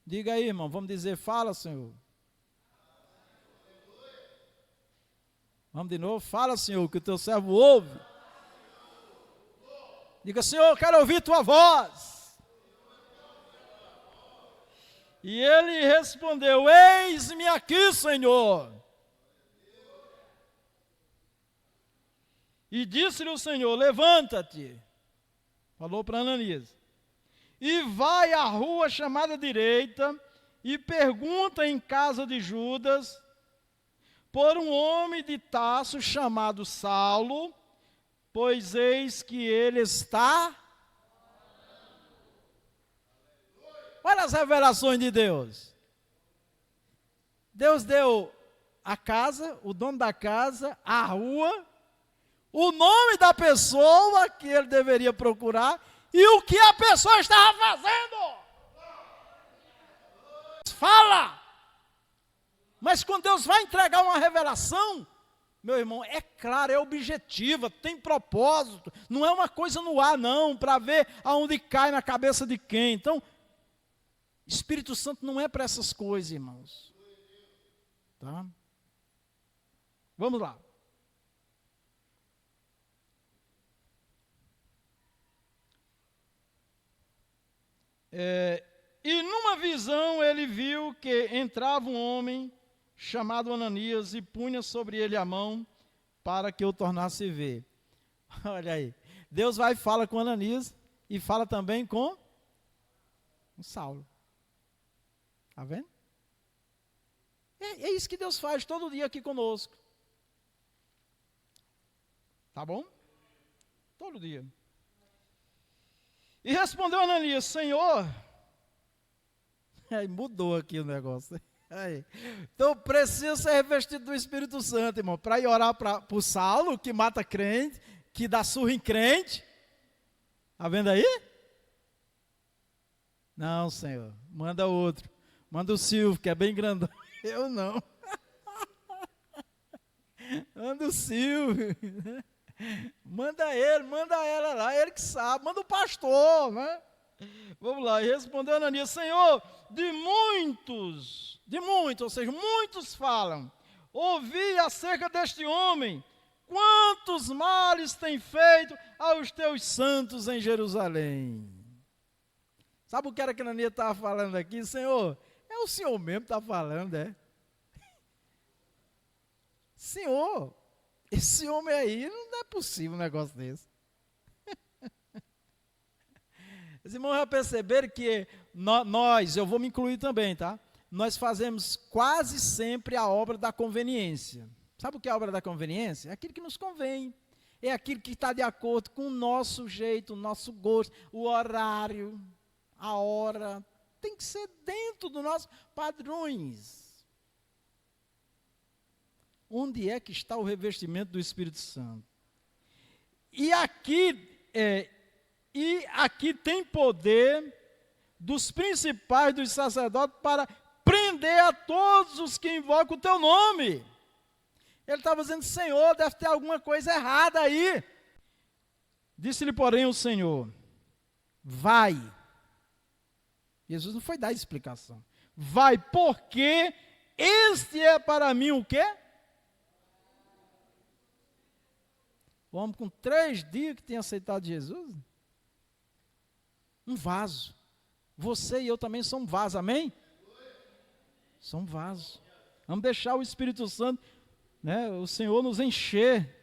Diga aí, irmão, vamos dizer, fala, Senhor. Vamos de novo, fala, Senhor, que o teu servo ouve. Diga, Senhor, quero ouvir tua voz. E ele respondeu: eis-me aqui, Senhor. E disse-lhe o Senhor: levanta-te. Falou para Ananias. E vai à rua chamada direita e pergunta em casa de Judas por um homem de Tarso chamado Saulo, pois eis que ele está... Olha as revelações de Deus. Deus deu a casa, o dono da casa, a rua, o nome da pessoa que ele deveria procurar e o que a pessoa estava fazendo. Fala! Mas quando Deus vai entregar uma revelação, meu irmão, é claro, é objetiva, tem propósito, não é uma coisa no ar não, para ver aonde cai na cabeça de quem. Então, Espírito Santo não é para essas coisas, irmãos. Tá? Vamos lá. E numa visão ele viu que entrava um homem chamado Ananias e punha sobre ele a mão para que o tornasse ver. Olha aí, Deus vai e fala com Ananias e fala também com Saulo. Está vendo? É isso que Deus faz todo dia aqui conosco. Tá bom? Todo dia. E respondeu Ananias: Senhor, aí mudou aqui o negócio. Aí. Então precisa ser revestido do Espírito Santo, irmão, para ir orar para o Saulo, que mata crente, que dá surra em crente. Está vendo aí? Não, Senhor, manda outro. Manda o Silvio, que é bem grandão. Eu não. Manda o Silvio. Manda ele, manda ela lá, ele que sabe. Manda o pastor, né? Vamos lá. E respondeu Ananias: Senhor, de muitos, ou seja, muitos falam. Ouvi acerca deste homem, quantos males tem feito aos teus santos em Jerusalém. Sabe o que era que Ananias estava falando aqui? Senhor, é o Senhor mesmo que está falando, é? Senhor, esse homem aí, não é possível um negócio desse. Os irmãos já perceberam que nós, eu vou me incluir também, tá? Nós fazemos quase sempre a obra da conveniência. Sabe o que é a obra da conveniência? É aquilo que nos convém. É aquilo que está de acordo com o nosso jeito, o nosso gosto, o horário, a hora. Tem que ser dentro dos nossos padrões. Onde é que está o revestimento do Espírito Santo? E aqui tem poder dos principais dos sacerdotes para prender a todos os que invocam o teu nome. Ele estava dizendo: Senhor, deve ter alguma coisa errada aí. Disse-lhe, porém, o Senhor: vai. Jesus não foi dar explicação. Vai, porque este é para mim o quê? O homem com 3 dias que tem aceitado Jesus. Um vaso. Você e eu também somos vaso, amém? Somos vaso. Vamos deixar o Espírito Santo né, o Senhor nos encher.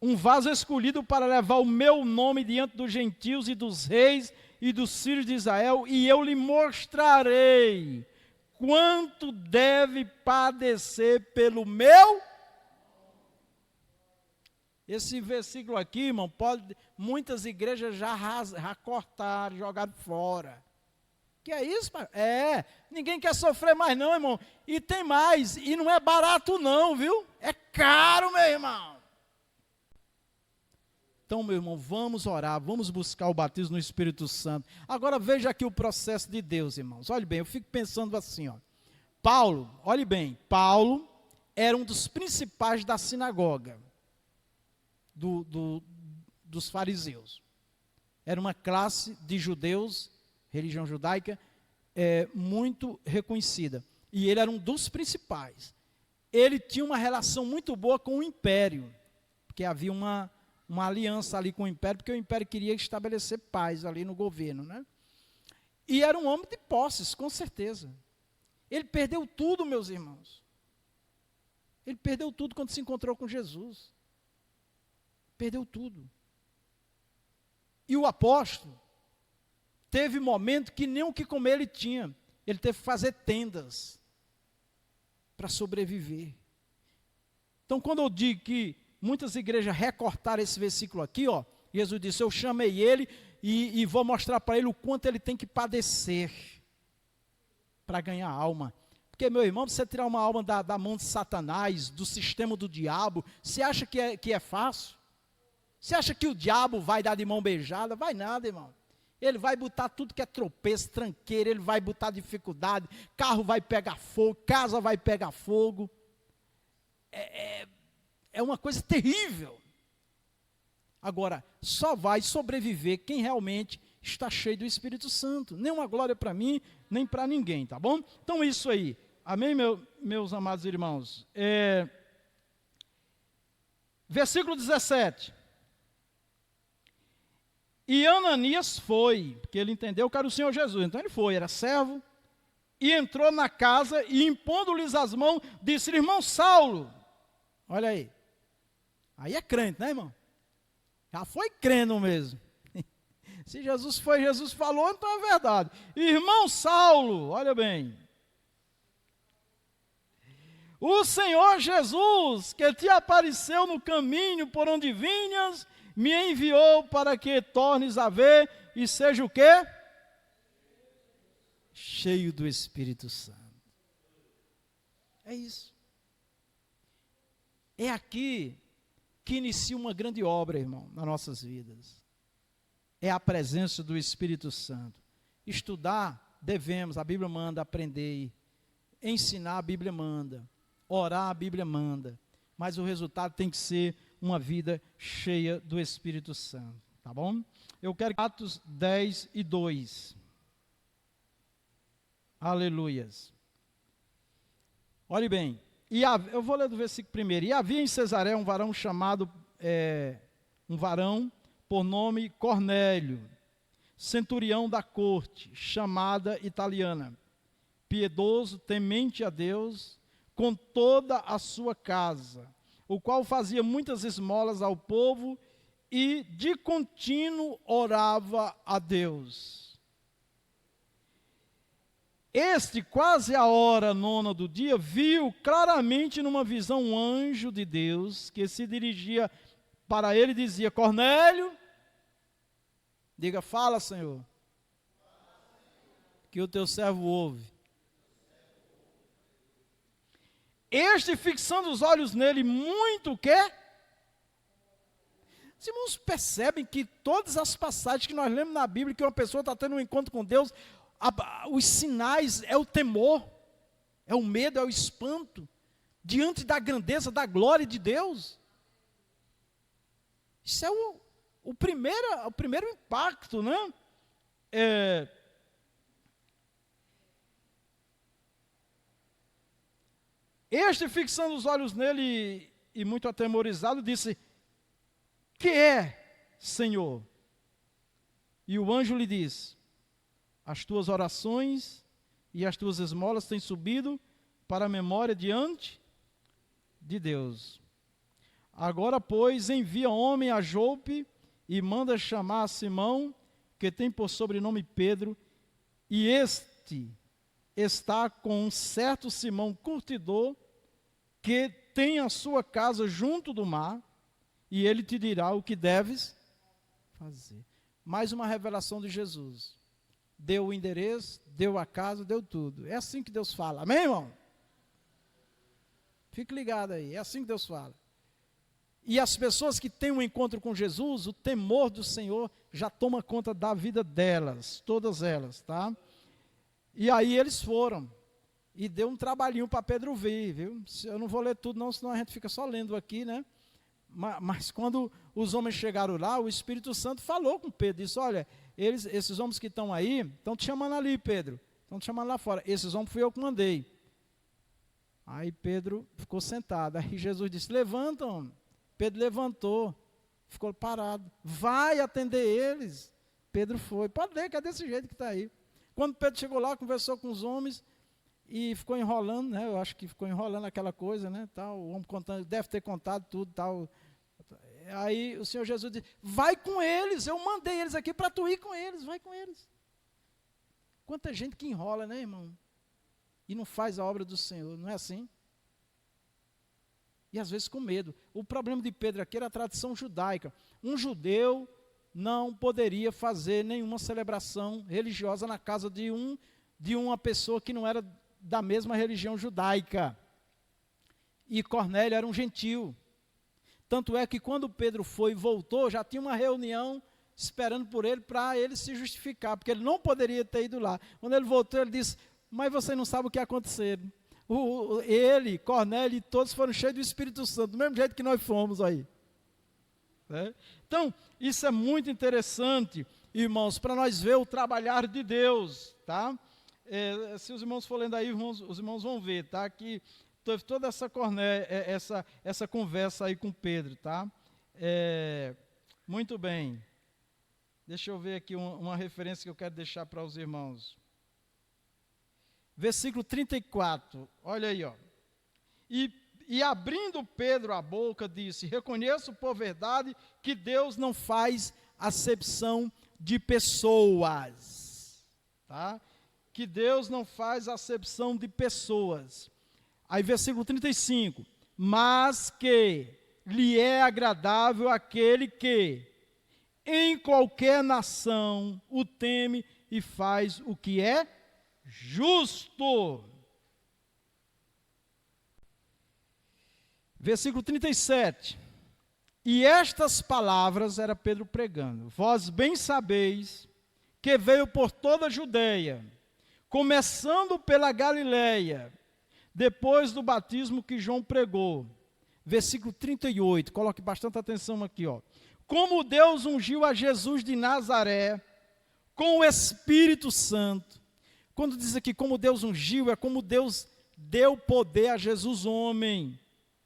Um vaso escolhido para levar o meu nome diante dos gentios e dos reis e dos filhos de Israel, e eu lhe mostrarei quanto deve padecer pelo meu. Esse versículo aqui, irmão, muitas igrejas já cortaram, jogaram fora. Que é isso, pai? Ninguém quer sofrer mais não, irmão. E tem mais, e não é barato não, viu? É caro, meu irmão. Então, meu irmão, vamos orar, vamos buscar o batismo no Espírito Santo. Agora veja aqui o processo de Deus, irmãos. Olhe bem, eu fico pensando assim, ó. Paulo, olhe bem, Paulo era um dos principais da sinagoga dos fariseus. Era uma classe de judeus, religião judaica, muito reconhecida. E ele era um dos principais. Ele tinha uma relação muito boa com o império, porque havia uma aliança ali com o império, porque o império queria estabelecer paz ali no governo, né? E era um homem de posses, com certeza. Ele perdeu tudo, meus irmãos. Ele perdeu tudo quando se encontrou com Jesus. Perdeu tudo. E o apóstolo teve momento que nem o que comer ele tinha. Ele teve que fazer tendas para sobreviver. Então, quando eu digo que muitas igrejas recortaram esse versículo aqui, ó, Jesus disse, eu chamei ele e vou mostrar para ele o quanto ele tem que padecer para ganhar alma. Porque, meu irmão, você tirar uma alma da mão de Satanás, do sistema do diabo, você acha que é fácil? Você acha que o diabo vai dar de mão beijada? Vai nada, irmão. Ele vai botar tudo que é tropeço, tranqueira, ele vai botar dificuldade, carro vai pegar fogo, casa vai pegar fogo. É uma coisa terrível. Agora, só vai sobreviver quem realmente está cheio do Espírito Santo. Nem uma glória para mim, nem para ninguém, tá bom? Então isso aí, amém, meus amados irmãos? Versículo 17. E Ananias foi, porque ele entendeu que era o Senhor Jesus, então ele foi, era servo, e entrou na casa e impondo-lhes as mãos, disse, irmão Saulo, olha aí é crente, né, irmão? Já foi crendo mesmo. Se Jesus foi, Jesus falou, então é verdade. Irmão Saulo, olha bem, o Senhor Jesus, que te apareceu no caminho por onde vinhas, me enviou para que tornes a ver e seja o quê? Cheio do Espírito Santo. É isso. É aqui que inicia uma grande obra, irmão, nas nossas vidas. É a presença do Espírito Santo. Estudar, devemos, a Bíblia manda, aprender. Ensinar, a Bíblia manda. Orar, a Bíblia manda. Mas o resultado tem que ser uma vida cheia do Espírito Santo, tá bom? Eu quero Atos 10 e 2. Aleluias. Olhe bem, eu vou ler do versículo primeiro. E havia em Cesareia um varão chamado, um varão por nome Cornélio, centurião da corte, chamada italiana, piedoso, temente a Deus, com toda a sua casa, o qual fazia muitas esmolas ao povo e de contínuo orava a Deus. Este, quase à hora 9 do dia, viu claramente numa visão um anjo de Deus que se dirigia para ele e dizia, Cornélio, diga, fala, Senhor, que o teu servo ouve. Este, fixando os olhos nele, muito o quê? Os irmãos percebem que todas as passagens que nós lemos na Bíblia, que uma pessoa está tendo um encontro com Deus, os sinais é o temor, é o medo, é o espanto, diante da grandeza, da glória de Deus. Isso é o primeiro impacto, né? Este, fixando os olhos nele e muito atemorizado, disse, que é, Senhor? E o anjo lhe disse, as tuas orações e as tuas esmolas têm subido para a memória diante de Deus. Agora, pois, envia homem a Jope e manda chamar a Simão, que tem por sobrenome Pedro, e este está com um certo Simão curtidor, que tem a sua casa junto do mar, e ele te dirá o que deves fazer. Mais uma revelação de Jesus. Deu o endereço, deu a casa, deu tudo. É assim que Deus fala. Amém, irmão? Fique ligado aí, é assim que Deus fala. E as pessoas que têm um encontro com Jesus, o temor do Senhor já toma conta da vida delas, todas elas, tá? E aí eles foram. E deu um trabalhinho para Pedro vir, viu? Eu não vou ler tudo não, senão a gente fica só lendo aqui, né? Mas quando os homens chegaram lá, o Espírito Santo falou com Pedro, disse, olha, esses homens que estão aí, estão te chamando ali, Pedro, estão te chamando lá fora, esses homens fui eu que mandei. Aí Pedro ficou sentado, aí Jesus disse, levanta, homem. Pedro levantou, ficou parado, vai atender eles. Pedro foi, pode ler, que é desse jeito que está aí. Quando Pedro chegou lá, conversou com os homens, e ficou enrolando, né? Eu acho que ficou enrolando aquela coisa, né? Tal, o homem contando, deve ter contado tudo, tal. Aí o Senhor Jesus disse, vai com eles, eu mandei eles aqui para tu ir com eles, vai com eles. Quanta gente que enrola, né, irmão? E não faz a obra do Senhor, não é assim? E às vezes com medo. O problema de Pedro aqui era a tradição judaica. Um judeu não poderia fazer nenhuma celebração religiosa na casa de uma pessoa que não era da mesma religião judaica. E Cornélio era um gentil. Tanto é que quando Pedro foi e voltou, já tinha uma reunião esperando por ele, para ele se justificar, porque ele não poderia ter ido lá. Quando ele voltou, ele disse, mas você não sabe o que aconteceu. Ele, Cornélio e todos foram cheios do Espírito Santo, do mesmo jeito que nós fomos aí. Né? Então, isso é muito interessante, irmãos, para nós ver o trabalhar de Deus, tá? Se os irmãos forem lendo aí, os irmãos vão ver, tá? Que teve toda essa conversa aí com Pedro, tá? Muito bem. Deixa eu ver aqui uma referência que eu quero deixar para os irmãos. Versículo 34, olha aí, ó. E abrindo Pedro a boca, disse, reconheço por verdade que Deus não faz acepção de pessoas, tá? Que Deus não faz acepção de pessoas. Aí versículo 35, mas que lhe é agradável aquele que em qualquer nação o teme e faz o que é justo. Versículo 37, e estas palavras, era Pedro pregando, vós bem sabeis que veio por toda a Judeia, começando pela Galileia, depois do batismo que João pregou. Versículo 38, coloque bastante atenção aqui, ó. Como Deus ungiu a Jesus de Nazaré com o Espírito Santo. Quando diz aqui como Deus ungiu, é como Deus deu poder a Jesus homem,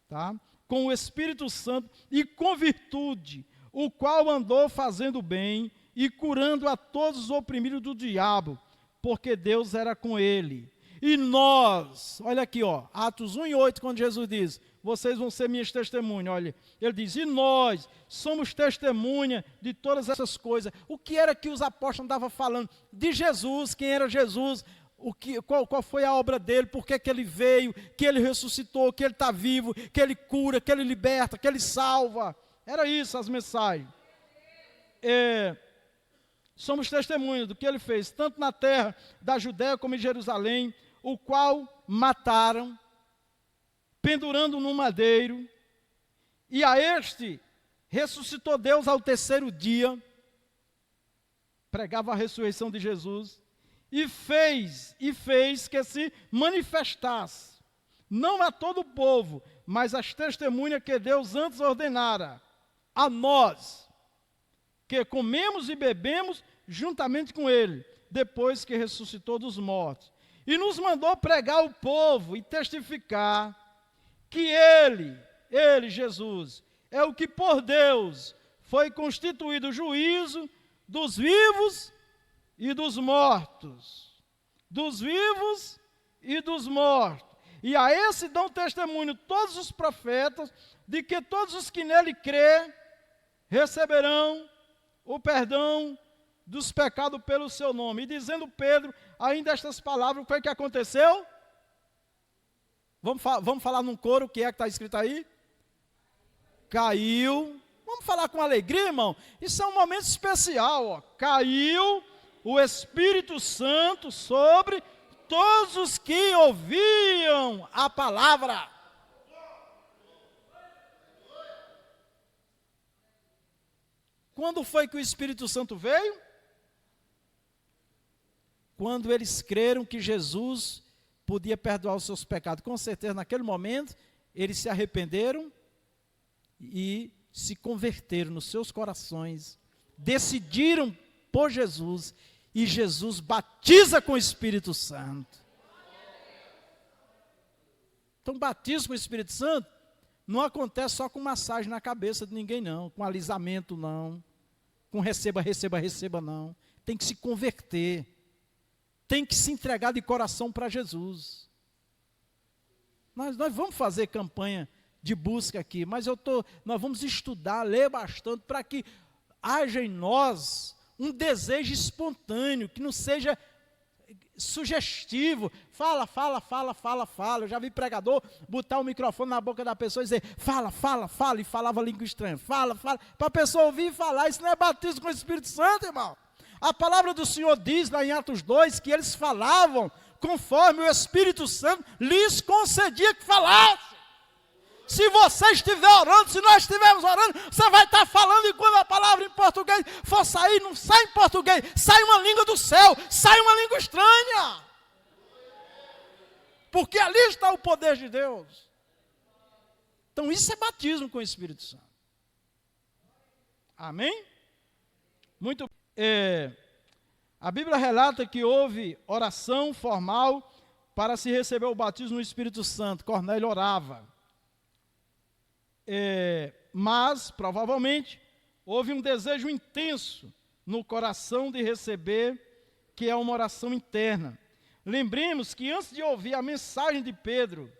tá? Com o Espírito Santo e com virtude, o qual andou fazendo bem e curando a todos os oprimidos do diabo, porque Deus era com ele. E nós, olha aqui, ó, Atos 1:8, quando Jesus diz, vocês vão ser minhas testemunhas, olha, ele diz, e nós somos testemunha de todas essas coisas. O que era que os apóstolos estavam falando? De Jesus, quem era Jesus, qual foi a obra dele, por que ele veio, que ele ressuscitou, que ele está vivo, que ele cura, que ele liberta, que ele salva. Era isso as mensagens. Somos testemunhas do que ele fez, tanto na terra da Judéia como em Jerusalém, o qual mataram, pendurando no madeiro, e a este ressuscitou Deus ao terceiro dia, pregava a ressurreição de Jesus, e fez que se manifestasse, não a todo o povo, mas as testemunhas que Deus antes ordenara, a nós, que comemos e bebemos juntamente com ele, depois que ressuscitou dos mortos. E nos mandou pregar ao povo e testificar que ele, Jesus, é o que por Deus foi constituído juízo dos vivos e dos mortos. Dos vivos e dos mortos. E a esse dão testemunho todos os profetas, de que todos os que nele crê, receberão o perdão dos pecados pelo seu nome. E dizendo Pedro, ainda estas palavras, o que foi que aconteceu? Vamos falar num coro, o que é que está escrito aí? Caiu. Vamos falar com alegria, irmão? Isso é um momento especial, ó. Caiu o Espírito Santo sobre todos os que ouviam a palavra. Quando foi que o Espírito Santo veio? Quando eles creram que Jesus podia perdoar os seus pecados. Com certeza, naquele momento, eles se arrependeram e se converteram nos seus corações, decidiram por Jesus, e Jesus batiza com o Espírito Santo. Então, batismo com o Espírito Santo não acontece só com massagem na cabeça de ninguém, não, com alisamento, não, com receba, não. Tem que se converter, tem que se entregar de coração para Jesus. Nós vamos fazer campanha de busca aqui, mas nós vamos estudar, ler bastante, para que haja em nós um desejo espontâneo, que não seja sugestivo. Fala. Eu já vi pregador botar o microfone na boca da pessoa e dizer, fala, e falava língua estranha. Fala, para a pessoa ouvir e falar. Isso não é batismo com o Espírito Santo, irmão. A palavra do Senhor diz lá em Atos 2, que eles falavam conforme o Espírito Santo lhes concedia que falasse. Se você estiver orando, se nós estivermos orando, você vai estar falando, e quando a palavra em português for sair, não sai em português, sai uma língua do céu, sai uma língua estranha. Porque ali está o poder de Deus. Então isso é batismo com o Espírito Santo. Amém? Muito bem. A Bíblia relata que houve oração formal para se receber o batismo no Espírito Santo. Cornélio orava. Mas, provavelmente, houve um desejo intenso no coração de receber, que é uma oração interna. Lembremos que antes de ouvir a mensagem de Pedro,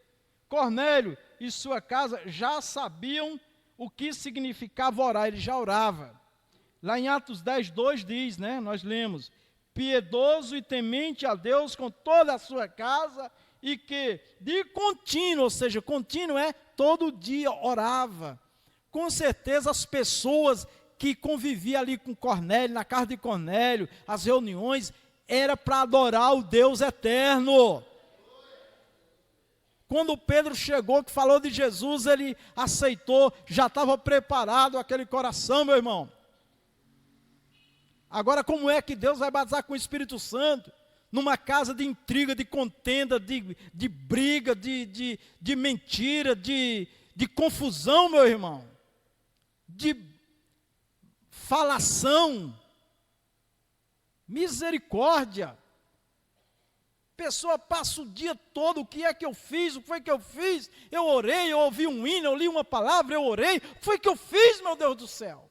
Cornélio e sua casa já sabiam o que significava orar, ele já orava. Lá em Atos 10, 2 diz, nós lemos, piedoso e temente a Deus com toda a sua casa, e que de contínuo, ou seja, contínuo é todo dia orava. Com certeza as pessoas que conviviam ali com Cornélio, na casa de Cornélio, as reuniões, era para adorar o Deus eterno. Quando Pedro chegou, que falou de Jesus, ele aceitou, já estava preparado aquele coração, meu irmão. Agora, como é que Deus vai batizar com o Espírito Santo? Numa casa de intriga, de contenda, de briga, de mentira, de confusão, meu irmão. De falação. Misericórdia. Pessoa passa o dia todo, o que é que eu fiz? O que foi que eu fiz? Eu orei, eu ouvi um hino, eu li uma palavra, eu orei. O que foi que eu fiz, meu Deus do céu?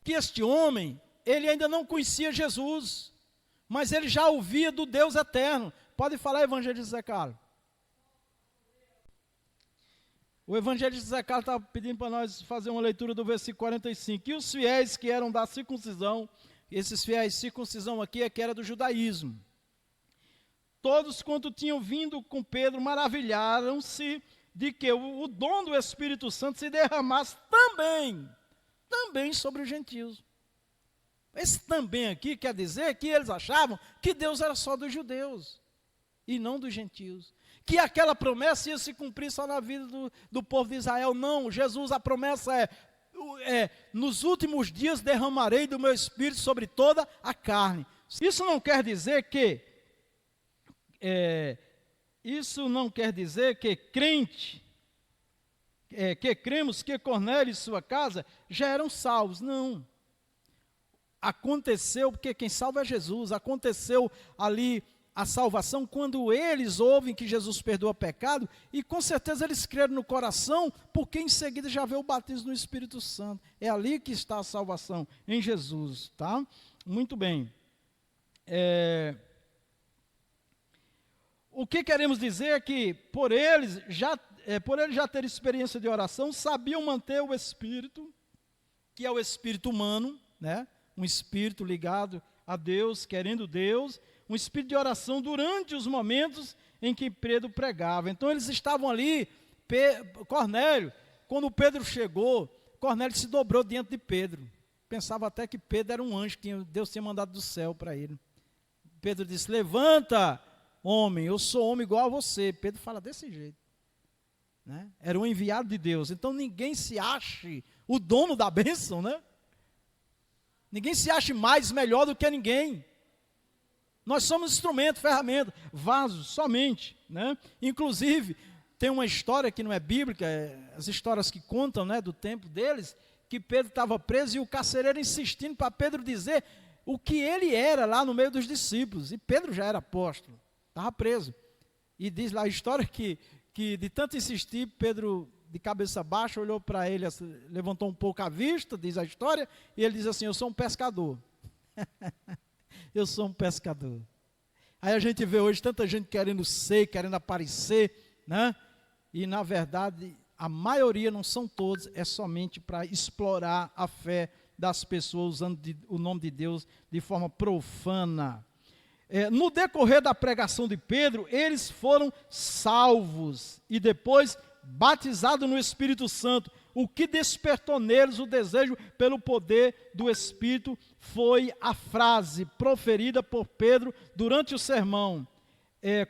Que este homem, ele ainda não conhecia Jesus, mas ele já ouvia do Deus eterno. Pode falar, evangelista Zé Carlos. O evangelista Zé Carlos estava pedindo para nós fazer uma leitura do versículo 45. E os fiéis que eram da circuncisão, esses fiéis, circuncisão aqui é que era do judaísmo. Todos quanto tinham vindo com Pedro maravilharam-se de que o dom do Espírito Santo se derramasse também sobre os gentios. Esse também aqui quer dizer que eles achavam que Deus era só dos judeus e não dos gentios. Que aquela promessa ia se cumprir só na vida do povo de Israel. Não, Jesus, a promessa é nos últimos dias derramarei do meu Espírito sobre toda a carne. Isso não quer dizer que cremos que Cornélio e sua casa já eram salvos. Não. Aconteceu, porque quem salva é Jesus, aconteceu ali a salvação quando eles ouvem que Jesus perdoa pecado, e com certeza eles creram no coração, porque em seguida já vê o batismo no Espírito Santo. É ali que está a salvação, em Jesus, tá? Muito bem. o que queremos dizer é que, por eles já ter experiência de oração, sabiam manter o espírito, que é o espírito humano, né? Um espírito ligado a Deus, querendo Deus, um espírito de oração durante os momentos em que Pedro pregava. Então eles estavam ali, Cornélio, quando Pedro chegou, Cornélio se dobrou diante de Pedro. Pensava até que Pedro era um anjo, que Deus tinha mandado do céu para ele. Pedro disse: levanta, homem, eu sou homem igual a você. Pedro fala desse jeito, né? Era um enviado de Deus. Então ninguém se ache o dono da bênção, né? Ninguém se ache mais, melhor do que ninguém. Nós somos instrumento, ferramenta, vasos, somente, né? Inclusive, tem uma história que não é bíblica, as histórias que contam, né, do tempo deles, que Pedro estava preso e o carcereiro insistindo para Pedro dizer o que ele era lá no meio dos discípulos. E Pedro já era apóstolo, estava preso. E diz lá a história que de tanto insistir, Pedro, de cabeça baixa, olhou para ele, levantou um pouco a vista, diz a história, e ele diz assim: eu sou um pescador. Eu sou um pescador. Aí a gente vê hoje tanta gente querendo ser, querendo aparecer, né? E na verdade, a maioria, não são todos, é somente para explorar a fé das pessoas, usando o nome de Deus de forma profana. No decorrer da pregação de Pedro, eles foram salvos e depois batizados no Espírito Santo. O que despertou neles o desejo pelo poder do Espírito foi a frase proferida por Pedro durante o sermão,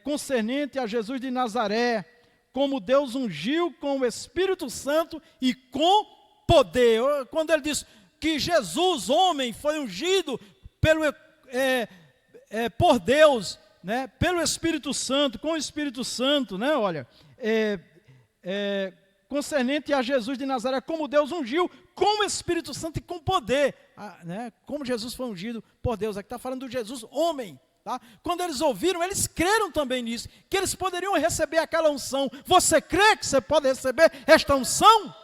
concernente a Jesus de Nazaré, como Deus ungiu com o Espírito Santo e com poder. Quando ele diz que Jesus, homem, foi ungido por Deus, né, pelo Espírito Santo, com o Espírito Santo, né, olha, concernente a Jesus de Nazaré, como Deus ungiu com o Espírito Santo e com poder, né, como Jesus foi ungido por Deus. Aqui está falando do Jesus homem, tá? Quando eles ouviram, eles creram também nisso, que eles poderiam receber aquela unção. Você crê que você pode receber esta unção?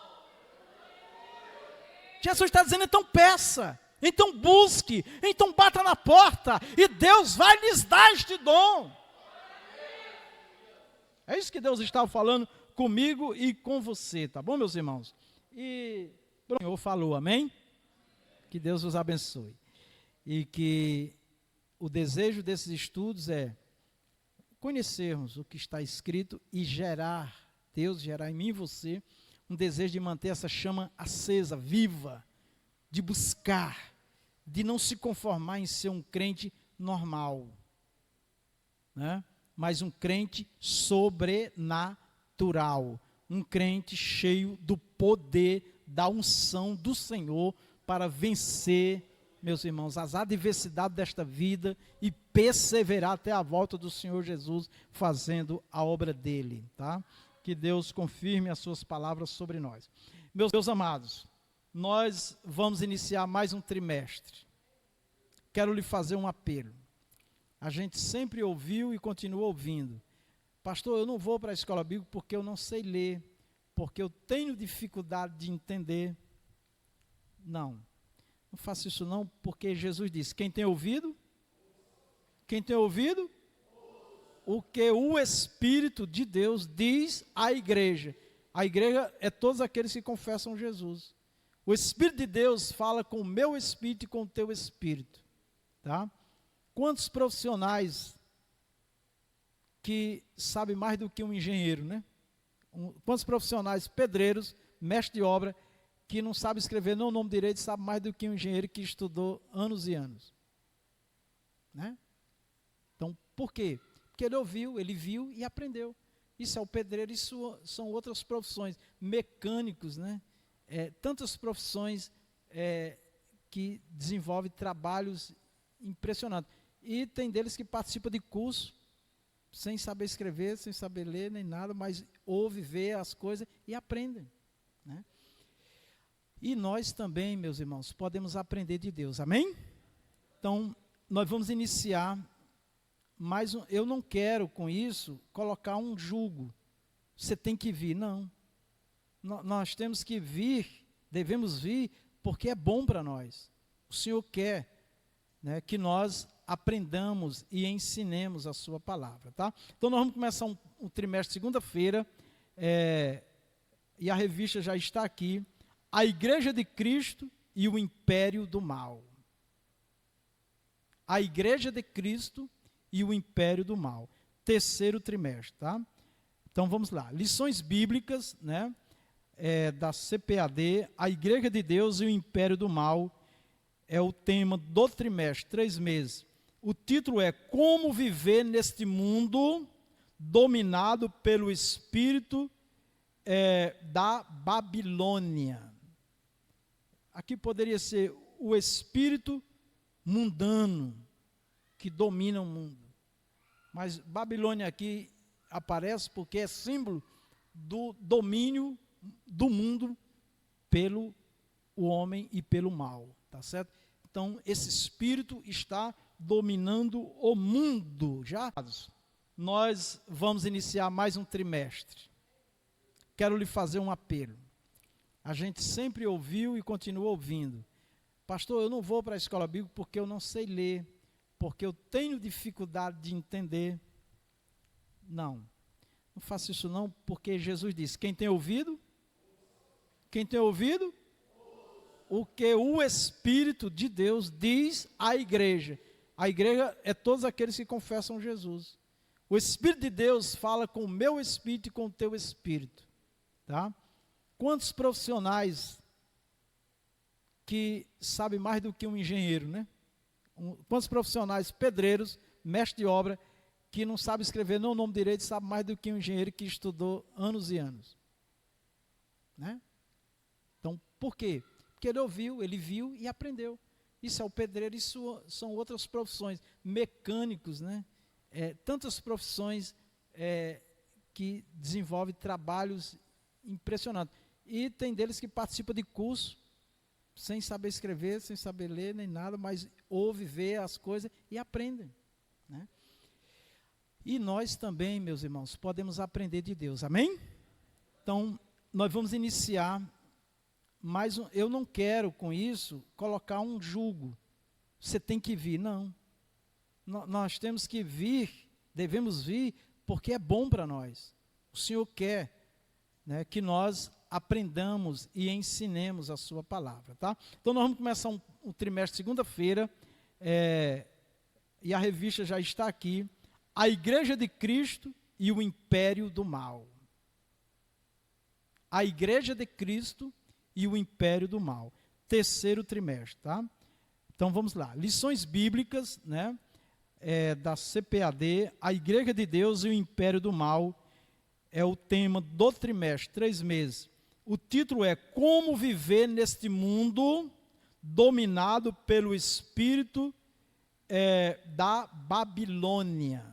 Jesus está dizendo: então peça, então busque, então bata na porta, e Deus vai lhes dar este dom. É isso que Deus estava falando comigo e com você, tá bom, meus irmãos? E o Senhor falou, amém? Que Deus os abençoe. E que o desejo desses estudos é conhecermos o que está escrito e Deus gerar em mim e você um desejo de manter essa chama acesa, viva, de buscar, de não se conformar em ser um crente normal, né? Mas um crente sobrenatural, um crente cheio do poder da unção do Senhor para vencer, meus irmãos, as adversidades desta vida e perseverar até a volta do Senhor Jesus fazendo a obra dele, tá? Que Deus confirme as suas palavras sobre nós. Meus amados, nós vamos iniciar mais um trimestre. Quero lhe fazer um apelo. A gente sempre ouviu e continua ouvindo: pastor, eu não vou para a escola bíblica porque eu não sei ler, porque eu tenho dificuldade de entender. Não faça isso não, porque Jesus disse: quem tem ouvido, o que o Espírito de Deus diz à igreja. A igreja é todos aqueles que confessam Jesus. O Espírito de Deus fala com o meu espírito e com o teu espírito, tá? Quantos profissionais que sabem mais do que um engenheiro, né? Quantos profissionais, pedreiros, mestre de obra, que não sabe escrever nem o nome direito, sabe mais do que um engenheiro que estudou anos e anos, né? Então, por quê? Porque ele ouviu, ele viu e aprendeu. Isso é o pedreiro, isso são outras profissões, mecânicos, né? Tantas profissões que desenvolvem trabalhos impressionantes. E tem deles que participam de curso, sem saber escrever, sem saber ler, nem nada, mas ouve, vê as coisas e aprendem, né? E nós também, meus irmãos, podemos aprender de Deus, amém? Então, nós vamos iniciar mais um. Eu não quero, com isso, colocar um jugo. Você tem que vir, não. Nós temos que vir, devemos vir, porque é bom para nós. O Senhor quer, né, que nós aprendamos e ensinemos a sua palavra, tá? Então nós vamos começar um trimestre segunda-feira, e a revista já está aqui, A Igreja de Cristo e o Império do Mal. A Igreja de Cristo e o Império do Mal. Terceiro trimestre, tá? Então vamos lá. Lições bíblicas, né? Da CPAD, A Igreja de Deus e o Império do Mal, é o tema do trimestre, 3 meses. O título é Como Viver neste Mundo Dominado pelo Espírito da Babilônia. Aqui poderia ser o espírito mundano que domina o mundo. Mas Babilônia aqui aparece porque é símbolo do domínio do mundo pelo o homem e pelo mal, tá certo? Então, esse espírito está dominando o mundo. Já nós vamos iniciar mais um trimestre. Quero lhe fazer um apelo. A gente sempre ouviu e continua ouvindo. Pastor, eu não vou para a escola bíblica porque eu não sei ler, porque eu tenho dificuldade de entender. Não faça isso não, porque Jesus disse, quem tem ouvido? Quem tem ouvido? O que o Espírito de Deus diz à igreja. A igreja é todos aqueles que confessam Jesus. O Espírito de Deus fala com o meu espírito e com o teu espírito. Tá? Quantos profissionais que sabem mais do que um engenheiro, né? Quantos profissionais, pedreiros, mestres de obra, que não sabem escrever nem o nome direito, sabe mais do que um engenheiro que estudou anos e anos. Né? Então, por quê? Porque ele ouviu, ele viu e aprendeu. Isso é o pedreiro, isso são outras profissões, mecânicos, né? Tantas profissões que desenvolvem trabalhos impressionantes. E tem deles que participam de curso, sem saber escrever, sem saber ler, nem nada, mas ouve, vê as coisas e aprendem. Né? E nós também, meus irmãos, podemos aprender de Deus, amém? Então, nós vamos iniciar mais um. Eu não quero, com isso, colocar um jugo. Você tem que vir, não. Nós temos que vir, devemos vir, porque é bom para nós. O Senhor quer, né, que nós aprendamos e ensinemos a sua palavra, tá? Então nós vamos começar um trimestre segunda-feira, e a revista já está aqui, A Igreja de Cristo e o Império do Mal. A Igreja de Cristo e o Império do Mal. Terceiro trimestre, tá? Então vamos lá. Lições bíblicas, né? Da CPAD, A Igreja de Deus e o Império do Mal, é o tema do trimestre, 3 meses. O título é Como Viver neste Mundo Dominado pelo Espírito da Babilônia.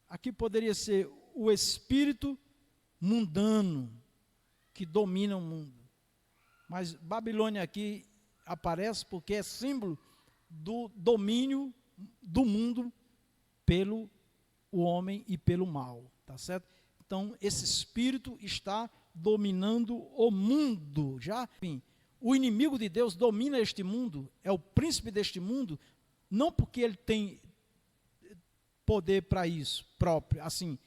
Aqui poderia ser o espírito mundano que domina o mundo. Mas Babilônia aqui aparece porque é símbolo do domínio do mundo pelo o homem e pelo mal, tá certo? Então, esse espírito está dominando o mundo. Já, enfim, o inimigo de Deus domina este mundo, é o príncipe deste mundo, não porque ele tem poder para isso próprio, assim,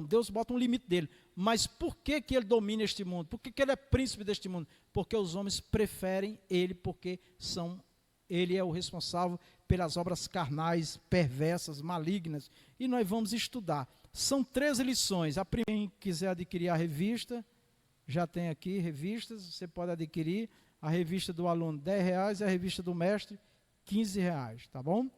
Deus bota um limite dele, mas por que ele domina este mundo? Por que ele é príncipe deste mundo? Porque os homens preferem ele, porque ele é o responsável pelas obras carnais, perversas, malignas, e nós vamos estudar. São 13 lições. A primeira, quem quiser adquirir a revista, já tem aqui revistas, você pode adquirir a revista do aluno R$10 e a revista do mestre R$15, tá bom?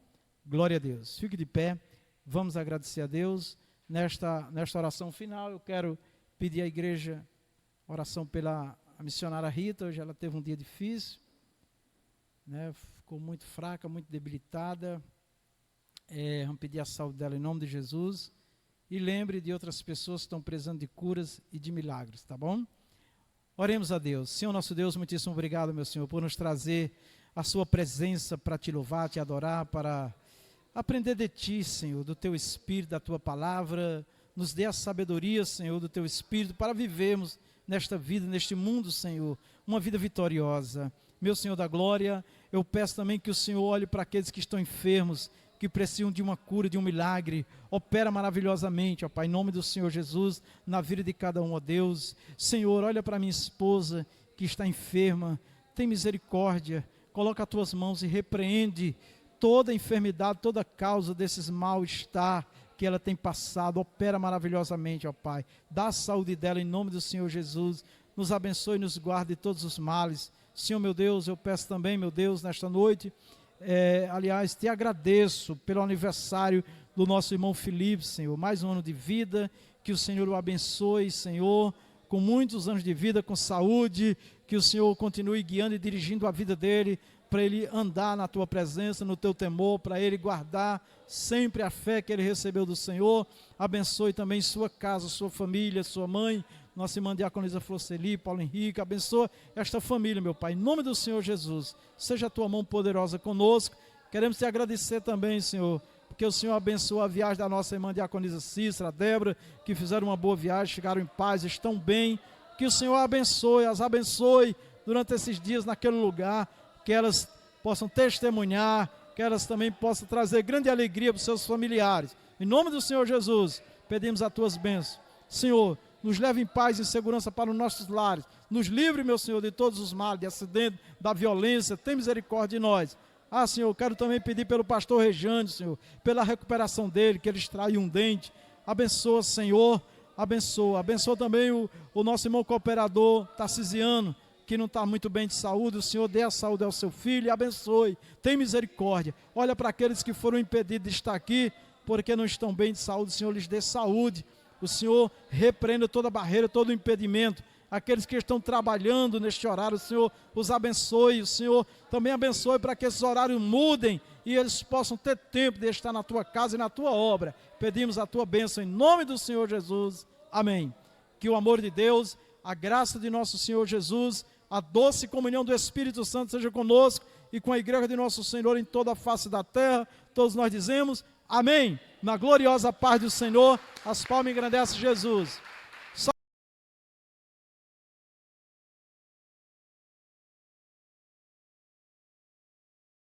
Glória a Deus. Fique de pé, vamos agradecer a Deus. Nesta oração final, eu quero pedir à igreja oração pela missionária Rita. Hoje ela teve um dia difícil, né? Ficou muito fraca, muito debilitada. Vamos pedir a saúde dela em nome de Jesus. E lembre de outras pessoas que estão precisando de curas e de milagres, tá bom? Oremos a Deus. Senhor nosso Deus, muitíssimo obrigado, meu Senhor, por nos trazer a sua presença para te louvar, te adorar, para aprender de ti, Senhor, do teu Espírito, da tua palavra. Nos dê a sabedoria, Senhor, do teu Espírito, para vivermos nesta vida, neste mundo, Senhor, uma vida vitoriosa. meu Senhor da glória. Eu peço também que o Senhor olhe para aqueles que estão enfermos, que precisam de uma cura, de um milagre. Opera maravilhosamente, ó Pai, em nome do Senhor Jesus, na vida de cada um, ó Deus. Senhor, olha para minha esposa que está enferma, tem misericórdia, coloca as tuas mãos e repreende toda enfermidade, toda causa desses mal-estar que ela tem passado. Opera maravilhosamente, ó Pai. Dá a saúde dela em nome do Senhor Jesus. Nos abençoe e nos guarde de todos os males. Senhor, meu Deus, eu peço também, meu Deus, nesta noite, aliás, te agradeço pelo aniversário do nosso irmão Felipe, Senhor. Mais um ano de vida, que o Senhor o abençoe, Senhor, com muitos anos de vida, com saúde, que o Senhor continue guiando e dirigindo a vida dele, para ele andar na tua presença, no teu temor, para ele guardar sempre a fé que ele recebeu do Senhor. Abençoe também sua casa, sua família, sua mãe, nossa irmã Diaconisa Floceli, Paulo Henrique. Abençoa esta família, meu Pai, em nome do Senhor Jesus. Seja a tua mão poderosa conosco. Queremos te agradecer também, Senhor, porque o Senhor abençoou a viagem da nossa irmã Diaconisa Cícera, Débora, que fizeram uma boa viagem, chegaram em paz, estão bem. Que o Senhor as abençoe durante esses dias naquele lugar, que elas possam testemunhar, que elas também possam trazer grande alegria para os seus familiares. Em nome do Senhor Jesus, pedimos as tuas bênçãos. Senhor, nos leve em paz e segurança para os nossos lares. Nos livre, meu Senhor, de todos os males, de acidente, da violência. Tem misericórdia de nós. Senhor, quero também pedir pelo pastor Rejane, Senhor, pela recuperação dele, que ele extraiu um dente. Abençoa, Senhor, abençoa. Abençoa também o nosso irmão cooperador, Tarcisiano, que não está muito bem de saúde. O Senhor dê a saúde ao seu filho e abençoe. Tem misericórdia. Olha para aqueles que foram impedidos de estar aqui, porque não estão bem de saúde. O Senhor lhes dê saúde. O Senhor repreenda toda barreira, todo impedimento. Aqueles que estão trabalhando neste horário, o Senhor os abençoe. O Senhor também abençoe para que esses horários mudem e eles possam ter tempo de estar na tua casa e na tua obra. Pedimos a tua bênção em nome do Senhor Jesus. Amém. Que o amor de Deus, a graça de nosso Senhor Jesus, a doce comunhão do Espírito Santo seja conosco e com a igreja de nosso Senhor em toda a face da terra. Todos nós dizemos amém. Na gloriosa paz do Senhor, as palmas engrandecem Jesus.